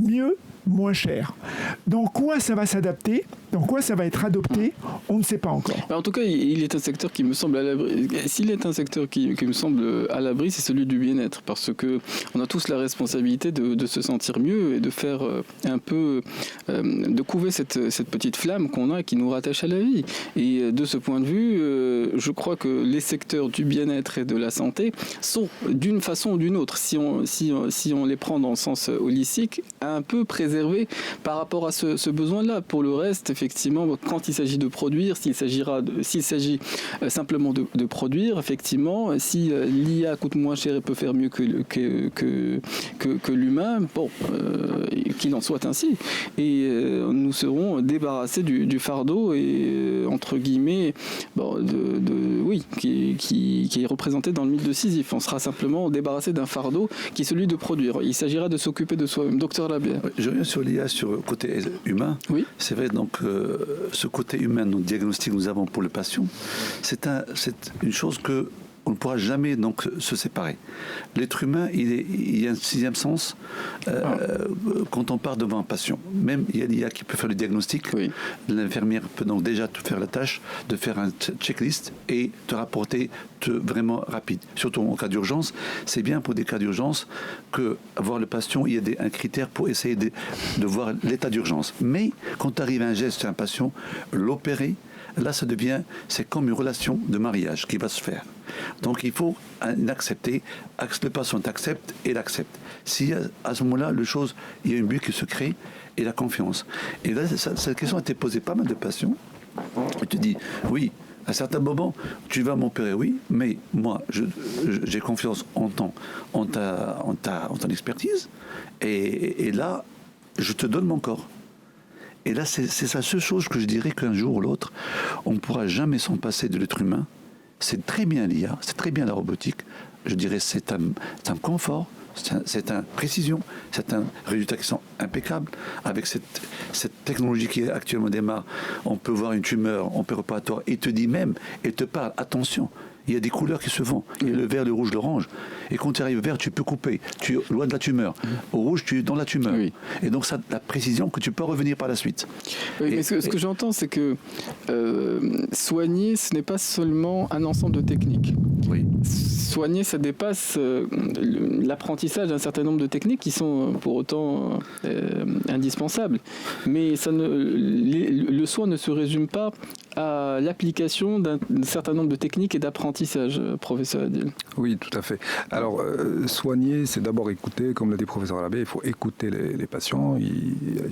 mieux, moins cher. Dans quoi ça va s'adapter ? Dans quoi ça va être adopté ? On ne sait pas encore. En tout cas, il est un secteur qui me semble à l'abri. S'il est un secteur qui me semble à l'abri, c'est celui du bien-être, parce que on a tous la responsabilité de se sentir mieux et de faire un peu, de couver cette petite flamme qu'on a et qui nous rattache à la vie. Et de ce point de vue, je crois que les secteurs du bien-être et de la santé sont, d'une façon ou d'une autre, si on les prend dans le sens holistique, un peu préservés par rapport à ce besoin-là. Pour le reste, effectivement, quand il s'agit de produire, s'il s'agit simplement de produire, effectivement, si l'IA coûte moins cher et peut faire mieux que l'humain, bon, qu'il en soit ainsi. Et nous serons débarrassés du fardeau et, entre guillemets, bon, qui est représenté dans le mythe de Sisyphe. On sera simplement débarrassé d'un fardeau qui est celui de produire. Il s'agira de s'occuper de soi-même. Docteur Labière. Je reviens sur l'IA, sur le côté humain. Oui. C'est vrai, donc, ce côté humain, notre diagnostic que nous avons pour le patient, c'est une chose que on ne pourra jamais donc se séparer. L'être humain, il y a un 6e sens quand on part devant un patient. Même il y a l'IA qui peut faire le diagnostic. Oui. L'infirmière peut donc déjà te faire la tâche de faire un checklist et te rapporter vraiment rapide. Surtout en cas d'urgence, c'est bien pour des cas d'urgence que voir le patient, il y a un critère pour essayer de voir l'état d'urgence. Mais quand tu arrives à un geste chez un patient, l'opérer, là, c'est comme une relation de mariage qui va se faire. Donc, il faut l'accepter. Le patient accepte et l'accepte. Si à ce moment-là, il y a une bulle qui se crée et la confiance. Et là, cette question a été posée pas mal de patients. On te dit, oui, à certains moments, tu vas m'opérer, oui, mais moi, j'ai confiance en ton expertise. Et là, je te donne mon corps. Et là, c'est la seule chose que je dirais qu'un jour ou l'autre, on ne pourra jamais s'en passer de l'être humain. C'est très bien l'IA, c'est très bien la robotique. Je dirais c'est un confort, c'est une précision, c'est un résultat qui sont impeccables. Avec cette technologie qui actuellement démarre, on peut voir une tumeur opératoire et te dit même, et te parle, attention, il y a des couleurs qui se font. Il y a le vert, le rouge, l'orange. Et quand tu arrives au vert, tu peux couper. Tu es loin de la tumeur. Au rouge, tu es dans la tumeur. Oui. Et donc, ça la précision que tu peux revenir par la suite. Oui, mais ce que j'entends, c'est que soigner, ce n'est pas seulement un ensemble de techniques. Oui. Soigner, ça dépasse l'apprentissage d'un certain nombre de techniques qui sont pour autant indispensables. Mais le soin ne se résume pas à l'application d'un certain nombre de techniques et d'apprentissage, professeur Adil. Oui, tout à fait. Alors, soigner, c'est d'abord écouter, comme l'a dit le professeur Alabé, il faut écouter les patients.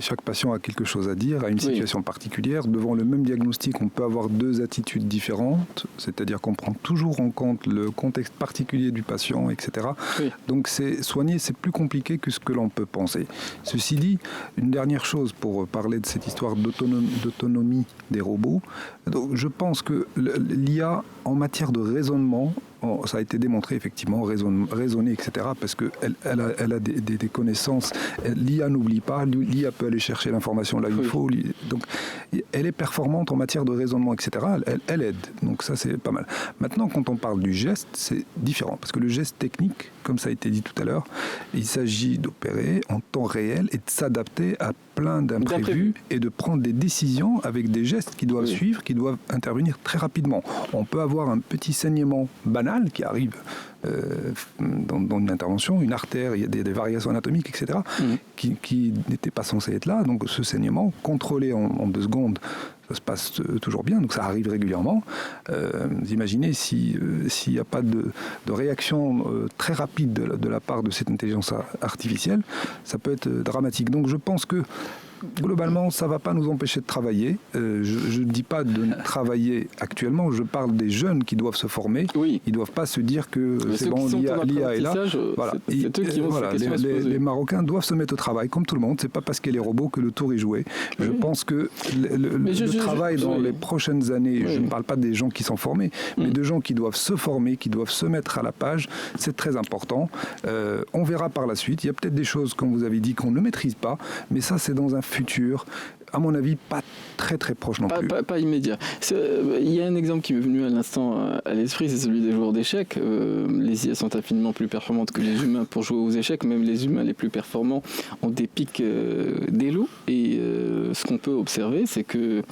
Chaque patient a quelque chose à dire, a une situation particulière. Devant le même diagnostic, on peut avoir deux attitudes différentes, c'est-à-dire qu'on prend toujours en compte le contexte particulier du patient, etc. Oui. Donc, soigner, c'est plus compliqué que ce que l'on peut penser. Ceci dit, une dernière chose pour parler de cette histoire d'autonomie des robots. Donc, je pense que l'IA, en matière de raisonnement, ça a été démontré effectivement, raisonner, etc. Parce qu'elle a des connaissances. L'IA n'oublie pas, l'IA peut aller chercher l'information là où il faut. Donc, elle est performante en matière de raisonnement, etc. Elle aide. Donc ça, c'est pas mal. Maintenant, quand on parle du geste, c'est différent. Parce que le geste technique, comme ça a été dit tout à l'heure, il s'agit d'opérer en temps réel et de s'adapter à plein d'imprévus et de prendre des décisions avec des gestes qui doivent suivre, qui doivent intervenir très rapidement. On peut avoir un petit saignement banal qui arrive dans une intervention, une artère, il y a des variations anatomiques, etc., qui n'étaient pas censées être là. Donc ce saignement, contrôlé en 2 secondes, ça se passe toujours bien, donc ça arrive régulièrement. Vous imaginez s'il n'y a pas de réaction très rapide de la part de cette intelligence artificielle, ça peut être dramatique. Donc je pense que globalement, ça ne va pas nous empêcher de travailler. Je ne dis pas de travailler actuellement, je parle des jeunes qui doivent se former. Oui. Ils ne doivent pas se dire que c'est bon, l'IA est là. Voilà. C'est eux qui ont cette question à se poser. Les Marocains doivent se mettre au travail, comme tout le monde. Ce n'est pas parce qu'il y a les robots que le tour est joué. Je pense que le travail dans les prochaines années, je ne parle pas des gens qui sont formés, mais de gens qui doivent se former, qui doivent se mettre à la page, c'est très important. On verra par la suite. Il y a peut-être des choses, comme vous avez dit, qu'on ne maîtrise pas, mais ça, c'est dans un futur, à mon avis, pas très très proche non plus. Pas immédiat. Il y a un exemple qui m'est venu à l'instant à l'esprit, c'est celui des joueurs d'échecs. Les IA sont infiniment plus performantes que les humains pour jouer aux échecs. Même les humains les plus performants ont des pics d'élo. Et ce qu'on peut observer, c'est que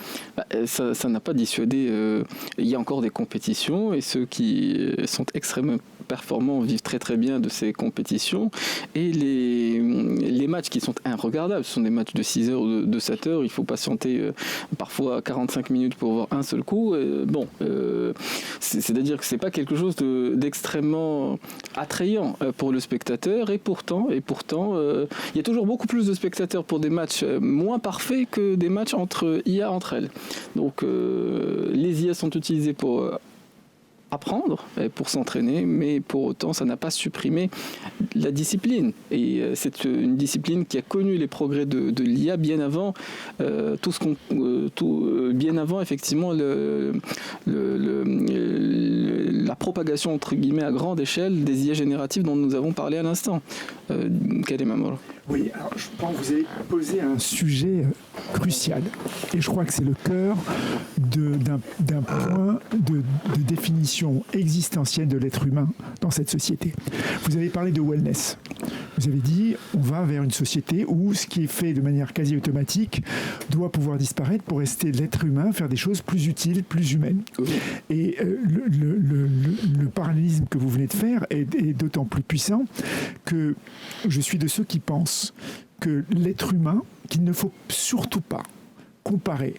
ça n'a pas dissuadé. Il y a encore des compétitions et ceux qui sont extrêmement performants vivent très très bien de ces compétitions. Et les matchs qui sont irregardables, ce sont des matchs de 6 heures, de 7 heures, il faut patienter parfois 45 minutes pour voir un seul coup. C'est-à-dire que c'est pas quelque chose d'extrêmement attrayant pour le spectateur, et pourtant il y a toujours beaucoup plus de spectateurs pour des matchs moins parfaits que des matchs entre IA entre elles. Donc les IA sont utilisées pour apprendre, pour s'entraîner, mais pour autant ça n'a pas supprimé la discipline, et c'est une discipline qui a connu les progrès de l'IA bien avant bien avant effectivement la propagation entre guillemets à grande échelle des IA génératives dont nous avons parlé à l'instant. Karim Amor. Oui, alors je pense que vous avez posé un sujet crucial, et je crois que c'est le cœur d'un point de définition existentielle de l'être humain dans cette société. Vous avez parlé de wellness. Vous avez dit, on va vers une société où ce qui est fait de manière quasi automatique doit pouvoir disparaître pour rester l'être humain, faire des choses plus utiles, plus humaines. Oui. Et le parallélisme que vous venez de faire est d'autant plus puissant que je suis de ceux qui pensent que l'être humain, qu'il ne faut surtout pas comparer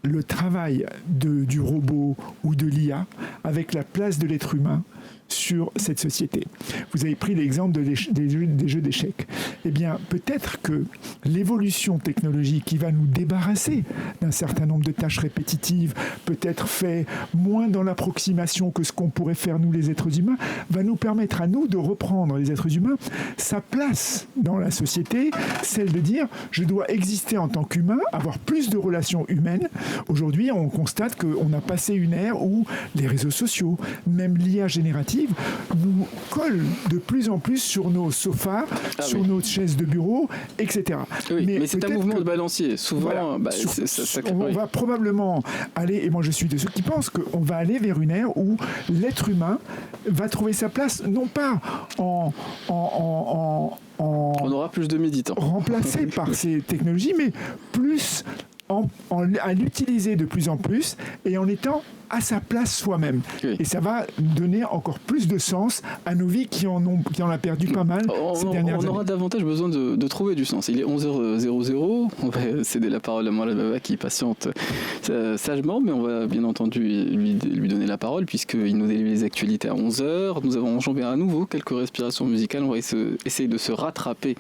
le travail du robot ou de l'IA avec la place de l'être humain sur cette société. Vous avez pris l'exemple des jeux d'échecs. Eh bien, peut-être que l'évolution technologique qui va nous débarrasser d'un certain nombre de tâches répétitives, peut-être fait moins dans l'approximation que ce qu'on pourrait faire nous les êtres humains, va nous permettre à nous de reprendre, les êtres humains, sa place dans la société, celle de dire je dois exister en tant qu'humain, avoir plus de relations humaines. Aujourd'hui, on constate qu'on a passé une ère où les réseaux sociaux, même l'IA générative, nous colle de plus en plus sur nos sofas, sur nos chaises de bureau, etc. Oui, mais c'est un mouvement de balancier. Souvent, voilà, on va probablement aller, et moi je suis de ceux qui pensent qu'on va aller vers une ère où l'être humain va trouver sa place, non pas on aura plus de méditants remplacé par ces technologies, mais plus à l'utiliser de plus en plus et en étant à sa place soi-même. Oui. Et ça va donner encore plus de sens à nos vies qui en ont perdu pas mal ces dernières années. On aura davantage besoin de trouver du sens. Il est 11h00, on va céder la parole à Mourad Baba qui patiente sagement, mais on va bien entendu lui donner la parole puisqu'il nous délivre les actualités à 11h. Nous avons enjambé à nouveau quelques respirations musicales. On va essayer de se rattraper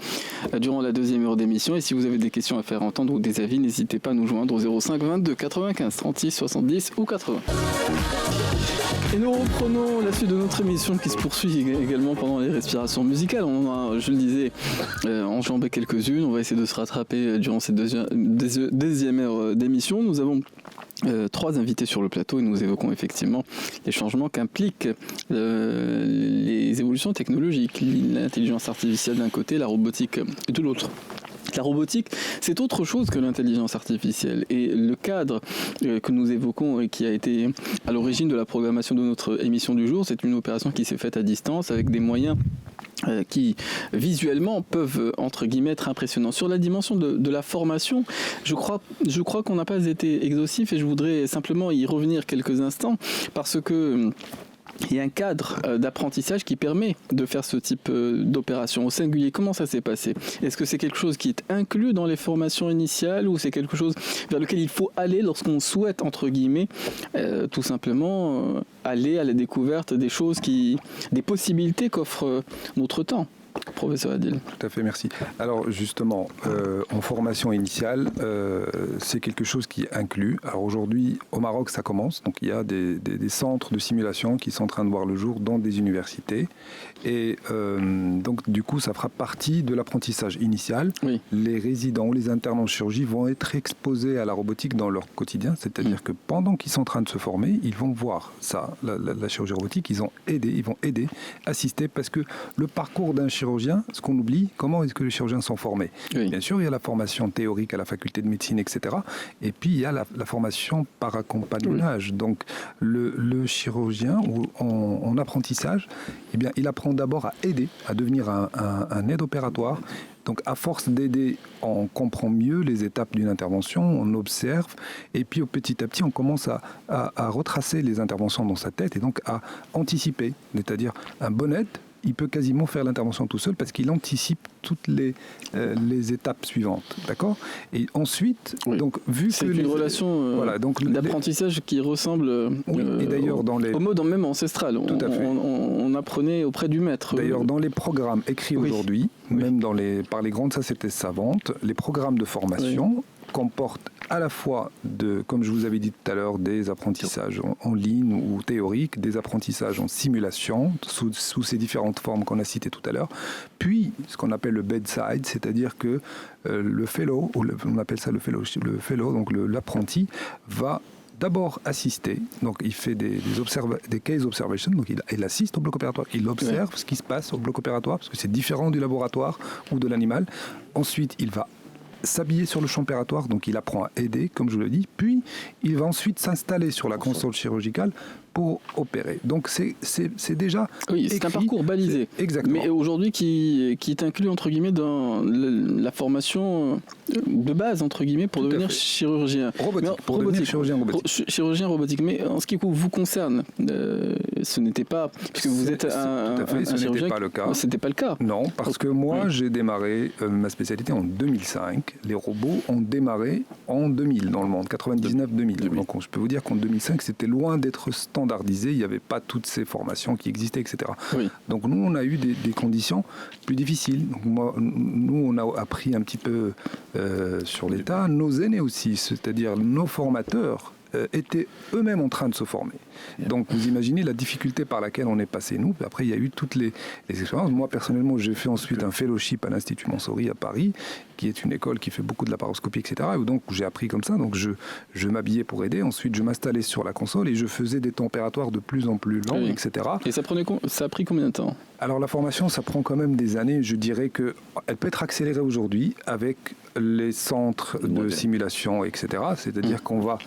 durant la deuxième heure d'émission. Et si vous avez des questions à faire entendre ou des avis, n'hésitez pas à nous joindre au 05 22 95 36 70 ou 80. Et nous reprenons la suite de notre émission qui se poursuit également pendant les respirations musicales. On a, je le disais, enjambé quelques-unes. On va essayer de se rattraper durant cette deuxième heure d'émission. Nous avons 3 invités sur le plateau et nous évoquons effectivement les changements qu'impliquent les évolutions technologiques, l'intelligence artificielle d'un côté, la robotique de l'autre. La robotique, c'est autre chose que l'intelligence artificielle. Et le cadre que nous évoquons et qui a été à l'origine de la programmation de notre émission du jour, c'est une opération qui s'est faite à distance avec des moyens qui visuellement peuvent entre guillemets être impressionnants. Sur la dimension de la formation, je crois qu'on n'a pas été exhaustif et je voudrais simplement y revenir quelques instants parce que il y a un cadre d'apprentissage qui permet de faire ce type d'opération au singulier. Comment ça s'est passé ? Est-ce que c'est quelque chose qui est inclus dans les formations initiales ou c'est quelque chose vers lequel il faut aller lorsqu'on souhaite, entre guillemets, tout simplement aller à la découverte des choses, des possibilités qu'offre notre temps ? Professeur Adil. Tout à fait, merci. Alors justement, en formation initiale, c'est quelque chose qui est inclus. Alors aujourd'hui, au Maroc, ça commence. Donc il y a des centres de simulation qui sont en train de voir le jour dans des universités. Et donc du coup, ça fera partie de l'apprentissage initial. Oui. Les résidents ou les internes en chirurgie vont être exposés à la robotique dans leur quotidien. C'est-à-dire que pendant qu'ils sont en train de se former, ils vont voir ça, la chirurgie robotique. Ils vont aider, assister, parce que le parcours d'un chirurgien, ce qu'on oublie, comment est-ce que les chirurgiens sont formés ? Oui. Bien sûr, il y a la formation théorique à la faculté de médecine, etc. Et puis, il y a la formation par accompagnage. Oui. Donc, le chirurgien, en apprentissage, eh bien, il apprend d'abord à aider, à devenir un aide opératoire. Donc, à force d'aider, on comprend mieux les étapes d'une intervention, on observe, et puis petit à petit, on commence à retracer les interventions dans sa tête et donc à anticiper. C'est-à-dire, un bon aide, il peut quasiment faire l'intervention tout seul parce qu'il anticipe toutes les étapes suivantes, d'accord ? Et ensuite, oui. Donc vu c'est que une relation d'apprentissage qui ressemble et d'ailleurs au mode même ancestral. On apprenait auprès du maître. D'ailleurs, dans les programmes écrits aujourd'hui, même par les grandes sociétés savantes, les programmes de formation comportent à la fois, comme je vous avais dit tout à l'heure, des apprentissages en ligne ou théoriques, des apprentissages en simulation, sous ces différentes formes qu'on a citées tout à l'heure, puis ce qu'on appelle le bedside, c'est-à-dire que le fellow, on appelle ça le fellow, donc l'apprenti, va d'abord assister, donc il fait des case observations, donc il assiste au bloc opératoire, il observe ce qui se passe au bloc opératoire, parce que c'est différent du laboratoire ou de l'animal. Ensuite, il va s'habiller sur le champ opératoire, donc il apprend à aider, comme je vous l'ai dit, puis il va ensuite s'installer sur la console chirurgicale pour opérer. Donc c'est déjà oui, c'est écrit, un parcours balisé. Exactement. Mais aujourd'hui qui est inclus entre guillemets dans la formation de base entre guillemets pour devenir chirurgien robotique. Pour devenir chirurgien robotique. Chirurgien robotique. Mais en ce qui vous concerne, ce n'était pas puisque vous êtes un ce chirurgien. N'était pas le cas. C'était pas le cas. Non, parce que moi j'ai démarré ma spécialité en 2005. Les robots ont démarré en 2000 dans le monde, 99-2000. Donc je peux vous dire qu'en 2005 c'était loin d'être standardisé, il n'y avait pas toutes ces formations qui existaient, etc. Oui. Donc nous, on a eu des conditions plus difficiles. Donc nous, on a appris un petit peu sur l'État, nos aînés aussi, c'est-à-dire nos formateurs étaient eux-mêmes en train de se former. Donc vous imaginez la difficulté par laquelle on est passé nous. Après il y a eu toutes les expériences. Moi personnellement j'ai fait ensuite un fellowship à l'Institut Montsouris à Paris, qui est une école qui fait beaucoup de laparoscopie, etc. Et donc j'ai appris comme ça. Donc je m'habillais pour aider. Ensuite je m'installais sur la console et je faisais des temps opératoires de plus en plus longs, etc. Et ça a pris combien de temps ? Alors la formation, ça prend quand même des années. Je dirais qu'elle peut être accélérée aujourd'hui avec les centres de simulation, etc. C'est-à-dire qu'on va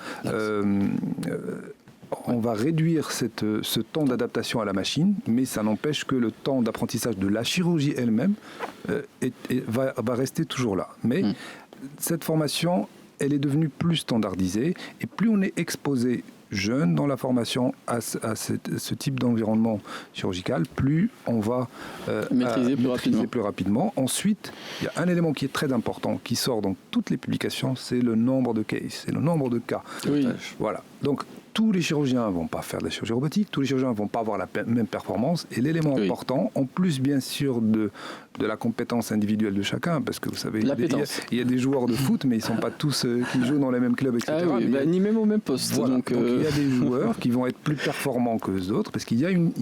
réduire ce temps d'adaptation à la machine, mais ça n'empêche que le temps d'apprentissage de la chirurgie elle-même va rester toujours là. Mais cette formation, elle est devenue plus standardisée, et plus on est exposé jeune dans la formation à ce type d'environnement chirurgical, plus on va maîtriser plus rapidement. Ensuite, il y a un élément qui est très important, qui sort dans toutes les publications, c'est le nombre de cases, c'est le nombre de cas. Oui. Voilà. Donc, tous les chirurgiens ne vont pas faire de la chirurgie robotique, tous les chirurgiens ne vont pas avoir la même performance. Et l'élément important, en plus bien sûr de la compétence individuelle de chacun, parce que vous savez, il y a des joueurs de foot, mais ils ne sont pas tous qui jouent dans les mêmes clubs, etc. Ah oui, ni même au même poste. Voilà. Donc, il y a des joueurs qui vont être plus performants que les autres, parce qu'il y a une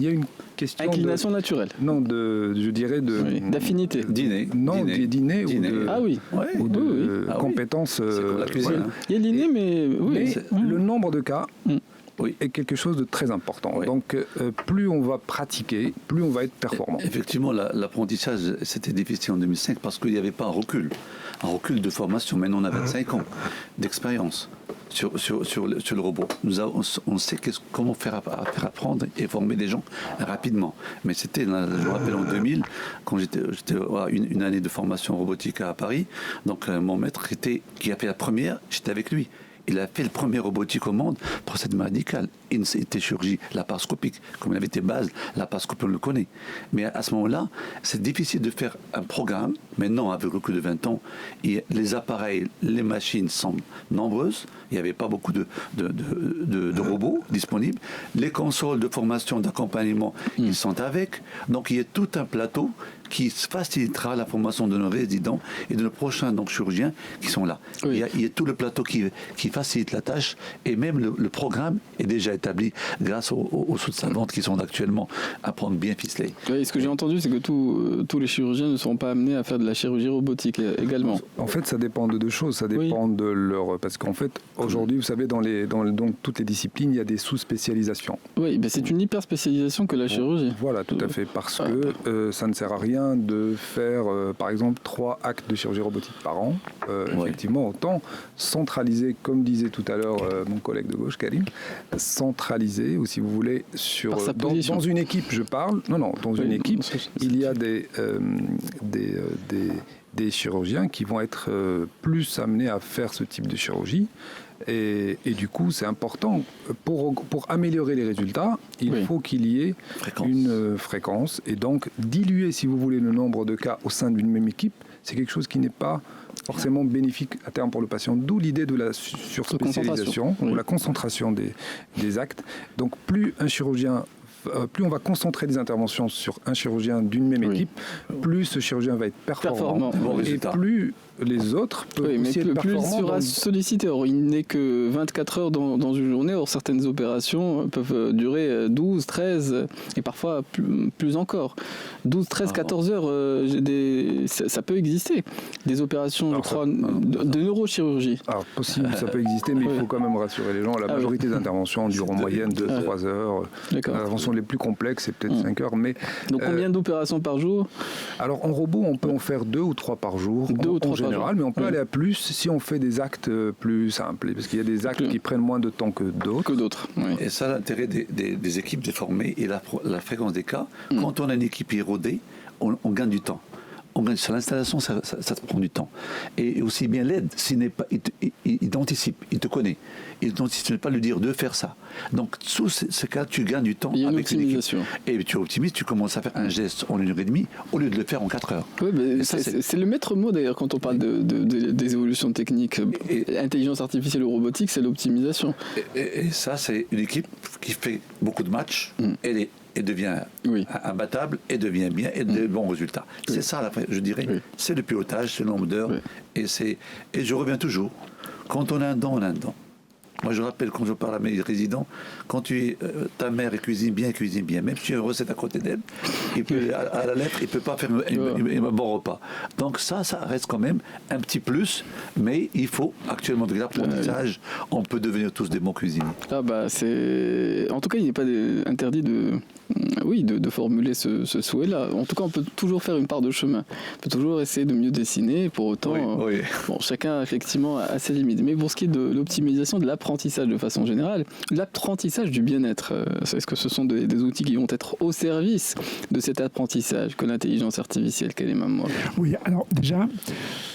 question inclination naturelle. Non, je dirais d'affinité. D'inné ou de compétences. C'est comme la cuisine. Il y a l'inné, mais le nombre de cas est quelque chose de très important. Oui. Donc, plus on va pratiquer, plus on va être performant. Effectivement, l'apprentissage, c'était difficile en 2005 parce qu'il n'y avait pas un recul de formation. Maintenant, on a 25 ans d'expérience sur le robot. On sait comment faire apprendre et former des gens rapidement. Mais c'était, je me rappelle, en 2000, quand j'étais une année de formation robotique à Paris. Donc, mon maître qui a fait la première, j'étais avec lui. Il a fait le premier robotique au monde, procédé médical. Il était chirurgie laparoscopique. Comme il avait été base, laparoscopie, on le connaît. Mais à ce moment-là, c'est difficile de faire un programme. Maintenant, avec le recul de 20 ans, les appareils, les machines sont nombreuses. Il n'y avait pas beaucoup de robots disponibles. Les consoles de formation, d'accompagnement, ils sont avec. Donc, il y a tout un plateau qui facilitera la formation de nos résidents et de nos prochains chirurgiens qui sont là. Oui. Il y a tout le plateau qui facilite la tâche et même le programme est déjà établi grâce aux sous-savantes qui sont actuellement à prendre bien ficelé. Oui, ce que j'ai entendu, c'est que tous les chirurgiens ne seront pas amenés à faire de la chirurgie robotique également. En fait, ça dépend de deux choses. Ça dépend de leur... Parce qu'en fait, aujourd'hui, vous savez, dans toutes les disciplines, il y a des sous-spécialisations. Oui, ben c'est une hyper-spécialisation que la chirurgie. Voilà, tout à fait. Parce que ça ne sert à rien de faire, par exemple, 3 actes de chirurgie robotique par an. Effectivement, autant centraliser, comme disait tout à l'heure mon collègue de gauche, Karim, centraliser, ou si vous voulez, dans une équipe, je parle. Dans une équipe, il y a des chirurgiens qui vont être plus amenés à faire ce type de chirurgie. Et du coup, c'est important. Pour améliorer les résultats, il faut qu'il y ait une fréquence. Et donc, diluer, si vous voulez, le nombre de cas au sein d'une même équipe, c'est quelque chose qui n'est pas forcément bénéfique à terme pour le patient. D'où l'idée de la surspécialisation ou la concentration des actes. Donc, plus on va concentrer les interventions sur un chirurgien d'une même équipe, plus ce chirurgien va être performant. Et plus les autres peuvent aussi être performants. Plus il sera sollicité. Or, il n'est que 24 heures dans une journée. Or, certaines opérations peuvent durer 12, 13 et parfois plus encore. 12, 13, 14 heures, ça peut exister. Des opérations, je crois, de neurochirurgie. Alors, possible, ça peut exister, mais il faut quand même rassurer les gens. La majorité des interventions durent en moyenne 2-3 heures. Les interventions les plus complexes, c'est peut-être 5 heures. Mais, donc, combien d'opérations par jour? Alors, en robot, on peut en faire 2 ou 3 par jour. 2 ou 3 par jour. Mais on peut aller à plus si on fait des actes plus simples, parce qu'il y a des actes qui prennent moins de temps que d'autres. Et ça, l'intérêt des équipes déformées et la fréquence des cas. Quand on a une équipe érodée, on gagne du temps. Sur l'installation, ça prend du temps. Et aussi bien l'aide, il t'anticipe, il te connaît. Il t'anticipe, ne pas lui dire de faire ça. Donc, sous ce cas, tu gagnes du temps avec l'optimisation. Et tu optimises, tu commences à faire un geste en 1h30 au lieu de le faire en 4 heures. Oui, mais c'est le maître mot d'ailleurs quand on parle des évolutions techniques. Intelligence artificielle ou robotique, c'est l'optimisation. Et ça, c'est une équipe qui fait beaucoup de matchs. Et devient imbattable, et devient bien, et de bons résultats. C'est ça, je dirais, c'est le pilotage, c'est le nombre d'heures, et je reviens toujours, quand on a un don, on a un don. Moi, je rappelle, quand je parle à mes résidents, quand ta mère cuisine bien, même si tu as une recette à côté d'elle, à la lettre, il ne peut pas faire un bon repas. Donc ça reste quand même un petit plus, mais il faut actuellement, de l'apprentissage, on peut devenir tous des bons cuisiniers. En tout cas, il n'est pas interdit de formuler ce souhait-là. En tout cas, on peut toujours faire une part de chemin. On peut toujours essayer de mieux dessiner. Pour autant, chacun, effectivement, a ses limites. Mais pour ce qui est de l'optimisation de l'apprentissage, l'apprentissage de façon générale, l'apprentissage du bien-être, est-ce que ce sont des outils qui vont être au service de cet apprentissage que l'intelligence artificielle, Kalema? Oui, alors déjà,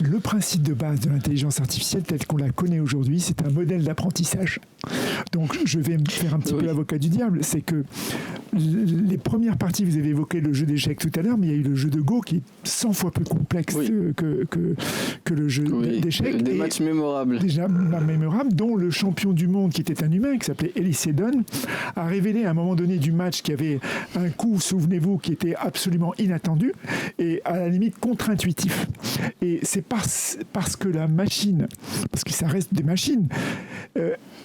le principe de base de l'intelligence artificielle tel qu'on la connaît aujourd'hui, c'est un modèle d'apprentissage. Donc je vais me faire un petit peu l'avocat du diable, c'est que les premières parties, vous avez évoqué le jeu d'échecs tout à l'heure, mais il y a eu le jeu de Go qui est 100 fois plus complexe que le jeu d'échecs. Des matchs mémorables. Déjà mémorables, dont le champion du monde, qui était un humain, qui s'appelait Elie Seddon, a révélé à un moment donné du match qu'il y avait un coup, souvenez-vous, qui était absolument inattendu et à la limite contre-intuitif. Et c'est parce que la machine, parce que ça reste des machines,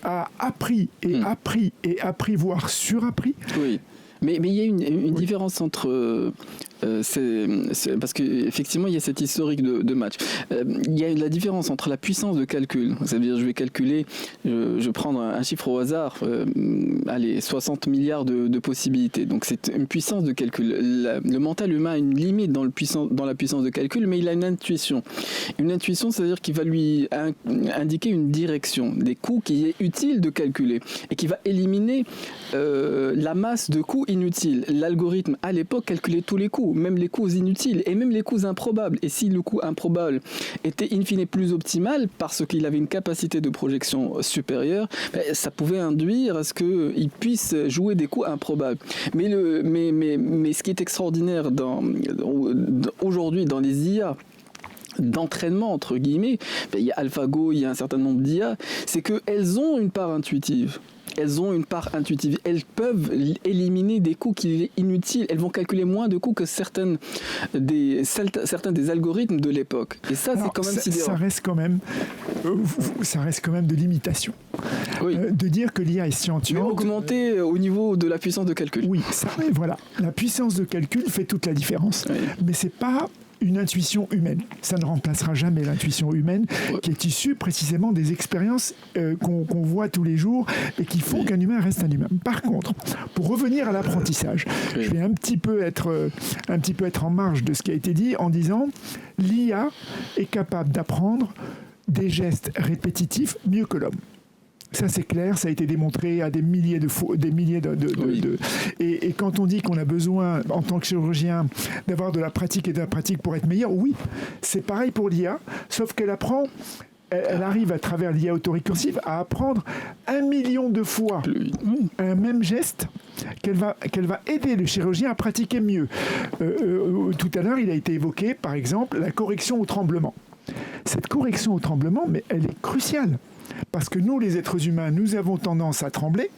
a appris et appris et appris, voire surappris. Oui. Mais il y a une différence entre... parce qu'effectivement, il y a cette historique de match. Il y a la différence entre la puissance de calcul. C'est-à-dire, je vais calculer, je prends un chiffre au hasard, 60 milliards de possibilités. Donc, c'est une puissance de calcul. Le mental humain a une limite dans la puissance de calcul, mais il a une intuition. Une intuition, c'est-à-dire qu'il va lui indiquer une direction, des coups qui est utile de calculer et qui va éliminer la masse de coups inutiles. L'algorithme, à l'époque, calculait tous les coups, même les coups inutiles et même les coups improbables. Et si le coup improbable était in fine plus optimal parce qu'il avait une capacité de projection supérieure, ça pouvait induire à ce qu'il puisse jouer des coups improbables. Mais ce qui est extraordinaire aujourd'hui dans les IA, d'entraînement entre guillemets, il y a AlphaGo, il y a un certain nombre d'IA, c'est qu'elles ont une part intuitive. Elles peuvent éliminer des coups qui sont inutiles. Elles vont calculer moins de coups que certains des algorithmes de l'époque. Et ça, c'est quand même sidérant. Ça reste quand même de l'imitation. Oui. De dire que l'IA est scientifique. Mais augmenter au niveau de la puissance de calcul. Oui, voilà. La puissance de calcul fait toute la différence. Oui. Mais c'est pas une intuition humaine. Ça ne remplacera jamais l'intuition humaine qui est issue précisément des expériences qu'on voit tous les jours et qui font qu'un humain reste un humain. Par contre, pour revenir à l'apprentissage, je vais un petit peu être en marge de ce qui a été dit en disant l'IA est capable d'apprendre des gestes répétitifs mieux que l'homme. Ça, c'est clair, ça a été démontré à des milliers de fois. Et quand on dit qu'on a besoin, en tant que chirurgien, d'avoir de la pratique et de la pratique pour être meilleur, oui, c'est pareil pour l'IA, sauf qu'elle apprend... Elle arrive à travers l'IA autorécursive à apprendre 1 million de fois un même geste qu'elle va aider le chirurgien à pratiquer mieux. Tout à l'heure, il a été évoqué, par exemple, la correction au tremblement. Cette correction au tremblement, mais elle est cruciale. Parce que nous, les êtres humains, nous avons tendance à trembler.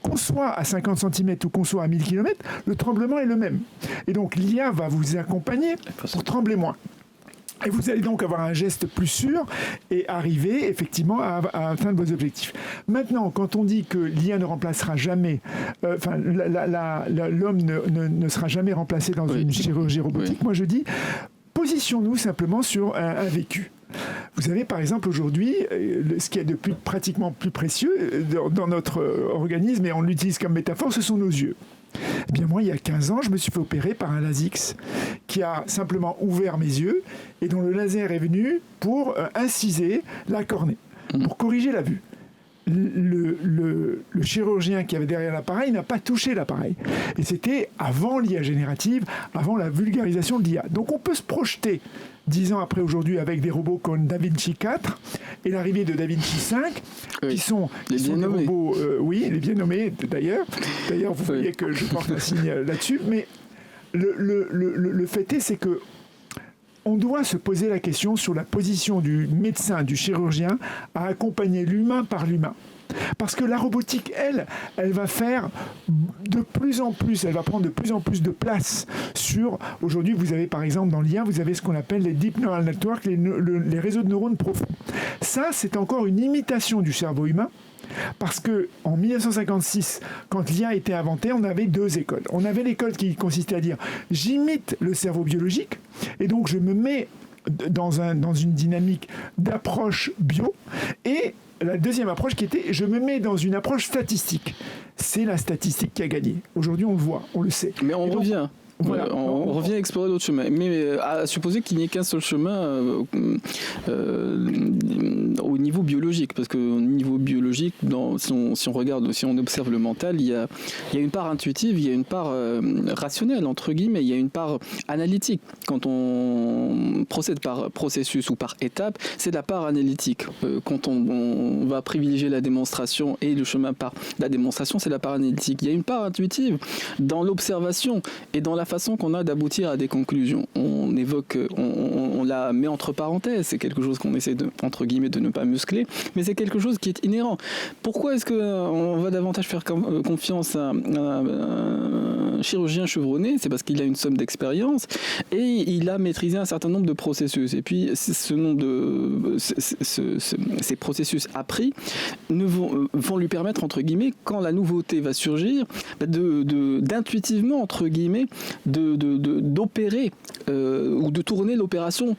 Qu'on soit à 50 cm ou qu'on soit à 1000 km, le tremblement est le même. Et donc, l'IA va vous accompagner pour trembler moins. Et vous allez donc avoir un geste plus sûr et arriver effectivement à atteindre vos objectifs. Maintenant, quand on dit que l'IA ne remplacera jamais, l'homme ne sera jamais remplacé dans une chirurgie robotique, moi je dis, positionnons-nous simplement sur un vécu. Vous avez par exemple aujourd'hui, ce qui est de pratiquement plus précieux dans notre organisme, et on l'utilise comme métaphore, ce sont nos yeux. Eh bien moi, il y a 15 ans, je me suis fait opérer par un Lasix qui a simplement ouvert mes yeux et dont le laser est venu pour inciser la cornée, pour corriger la vue. Le chirurgien qui avait derrière l'appareil n'a pas touché l'appareil. Et c'était avant l'IA générative, avant la vulgarisation de l'IA. Donc on peut se projeter 10 ans après aujourd'hui avec des robots comme DaVinci 4 et l'arrivée de DaVinci 5 qui sont des robots, les bien nommés d'ailleurs. D'ailleurs, vous voyez que je porte un signe là-dessus. Mais le fait est, c'est que on doit se poser la question sur la position du médecin, du chirurgien, à accompagner l'humain par l'humain. Parce que la robotique, elle va faire de plus en plus, elle va prendre de plus en plus de place sur... Aujourd'hui, vous avez par exemple dans l'IA, vous avez ce qu'on appelle les Deep Neural Networks, les réseaux de neurones profonds. Ça, c'est encore une imitation du cerveau humain. Parce qu'en 1956, quand l'IA a été inventée, on avait deux écoles. On avait l'école qui consistait à dire « j'imite le cerveau biologique et donc je me mets dans une dynamique d'approche bio » et la deuxième approche qui était « je me mets dans une approche statistique ». C'est la statistique qui a gagné. Aujourd'hui, on le voit, on le sait. Mais on revient. Voilà. On revient explorer d'autres chemins. Mais à supposer qu'il n'y ait qu'un seul chemin au niveau biologique, parce qu'au niveau biologique, si on regarde, si on observe le mental, il y a une part intuitive, il y a une part rationnelle, entre guillemets, il y a une part analytique. Quand on procède par processus ou par étape, c'est la part analytique. Quand on va privilégier la démonstration et le chemin par la démonstration, c'est la part analytique. Il y a une part intuitive dans l'observation et dans la façon qu'on a d'aboutir à des conclusions. On évoque, on la met entre parenthèses, c'est quelque chose qu'on essaie de, entre guillemets, de ne pas muscler, mais c'est quelque chose qui est inhérent. Pourquoi est-ce qu'on va davantage faire confiance à un chirurgien chevronné? C'est parce qu'il a une somme d'expérience et il a maîtrisé un certain nombre de processus. Et puis, ces processus appris vont lui permettre, entre guillemets, quand la nouveauté va surgir, d'intuitivement, entre guillemets, d'opérer ou de tourner l'opération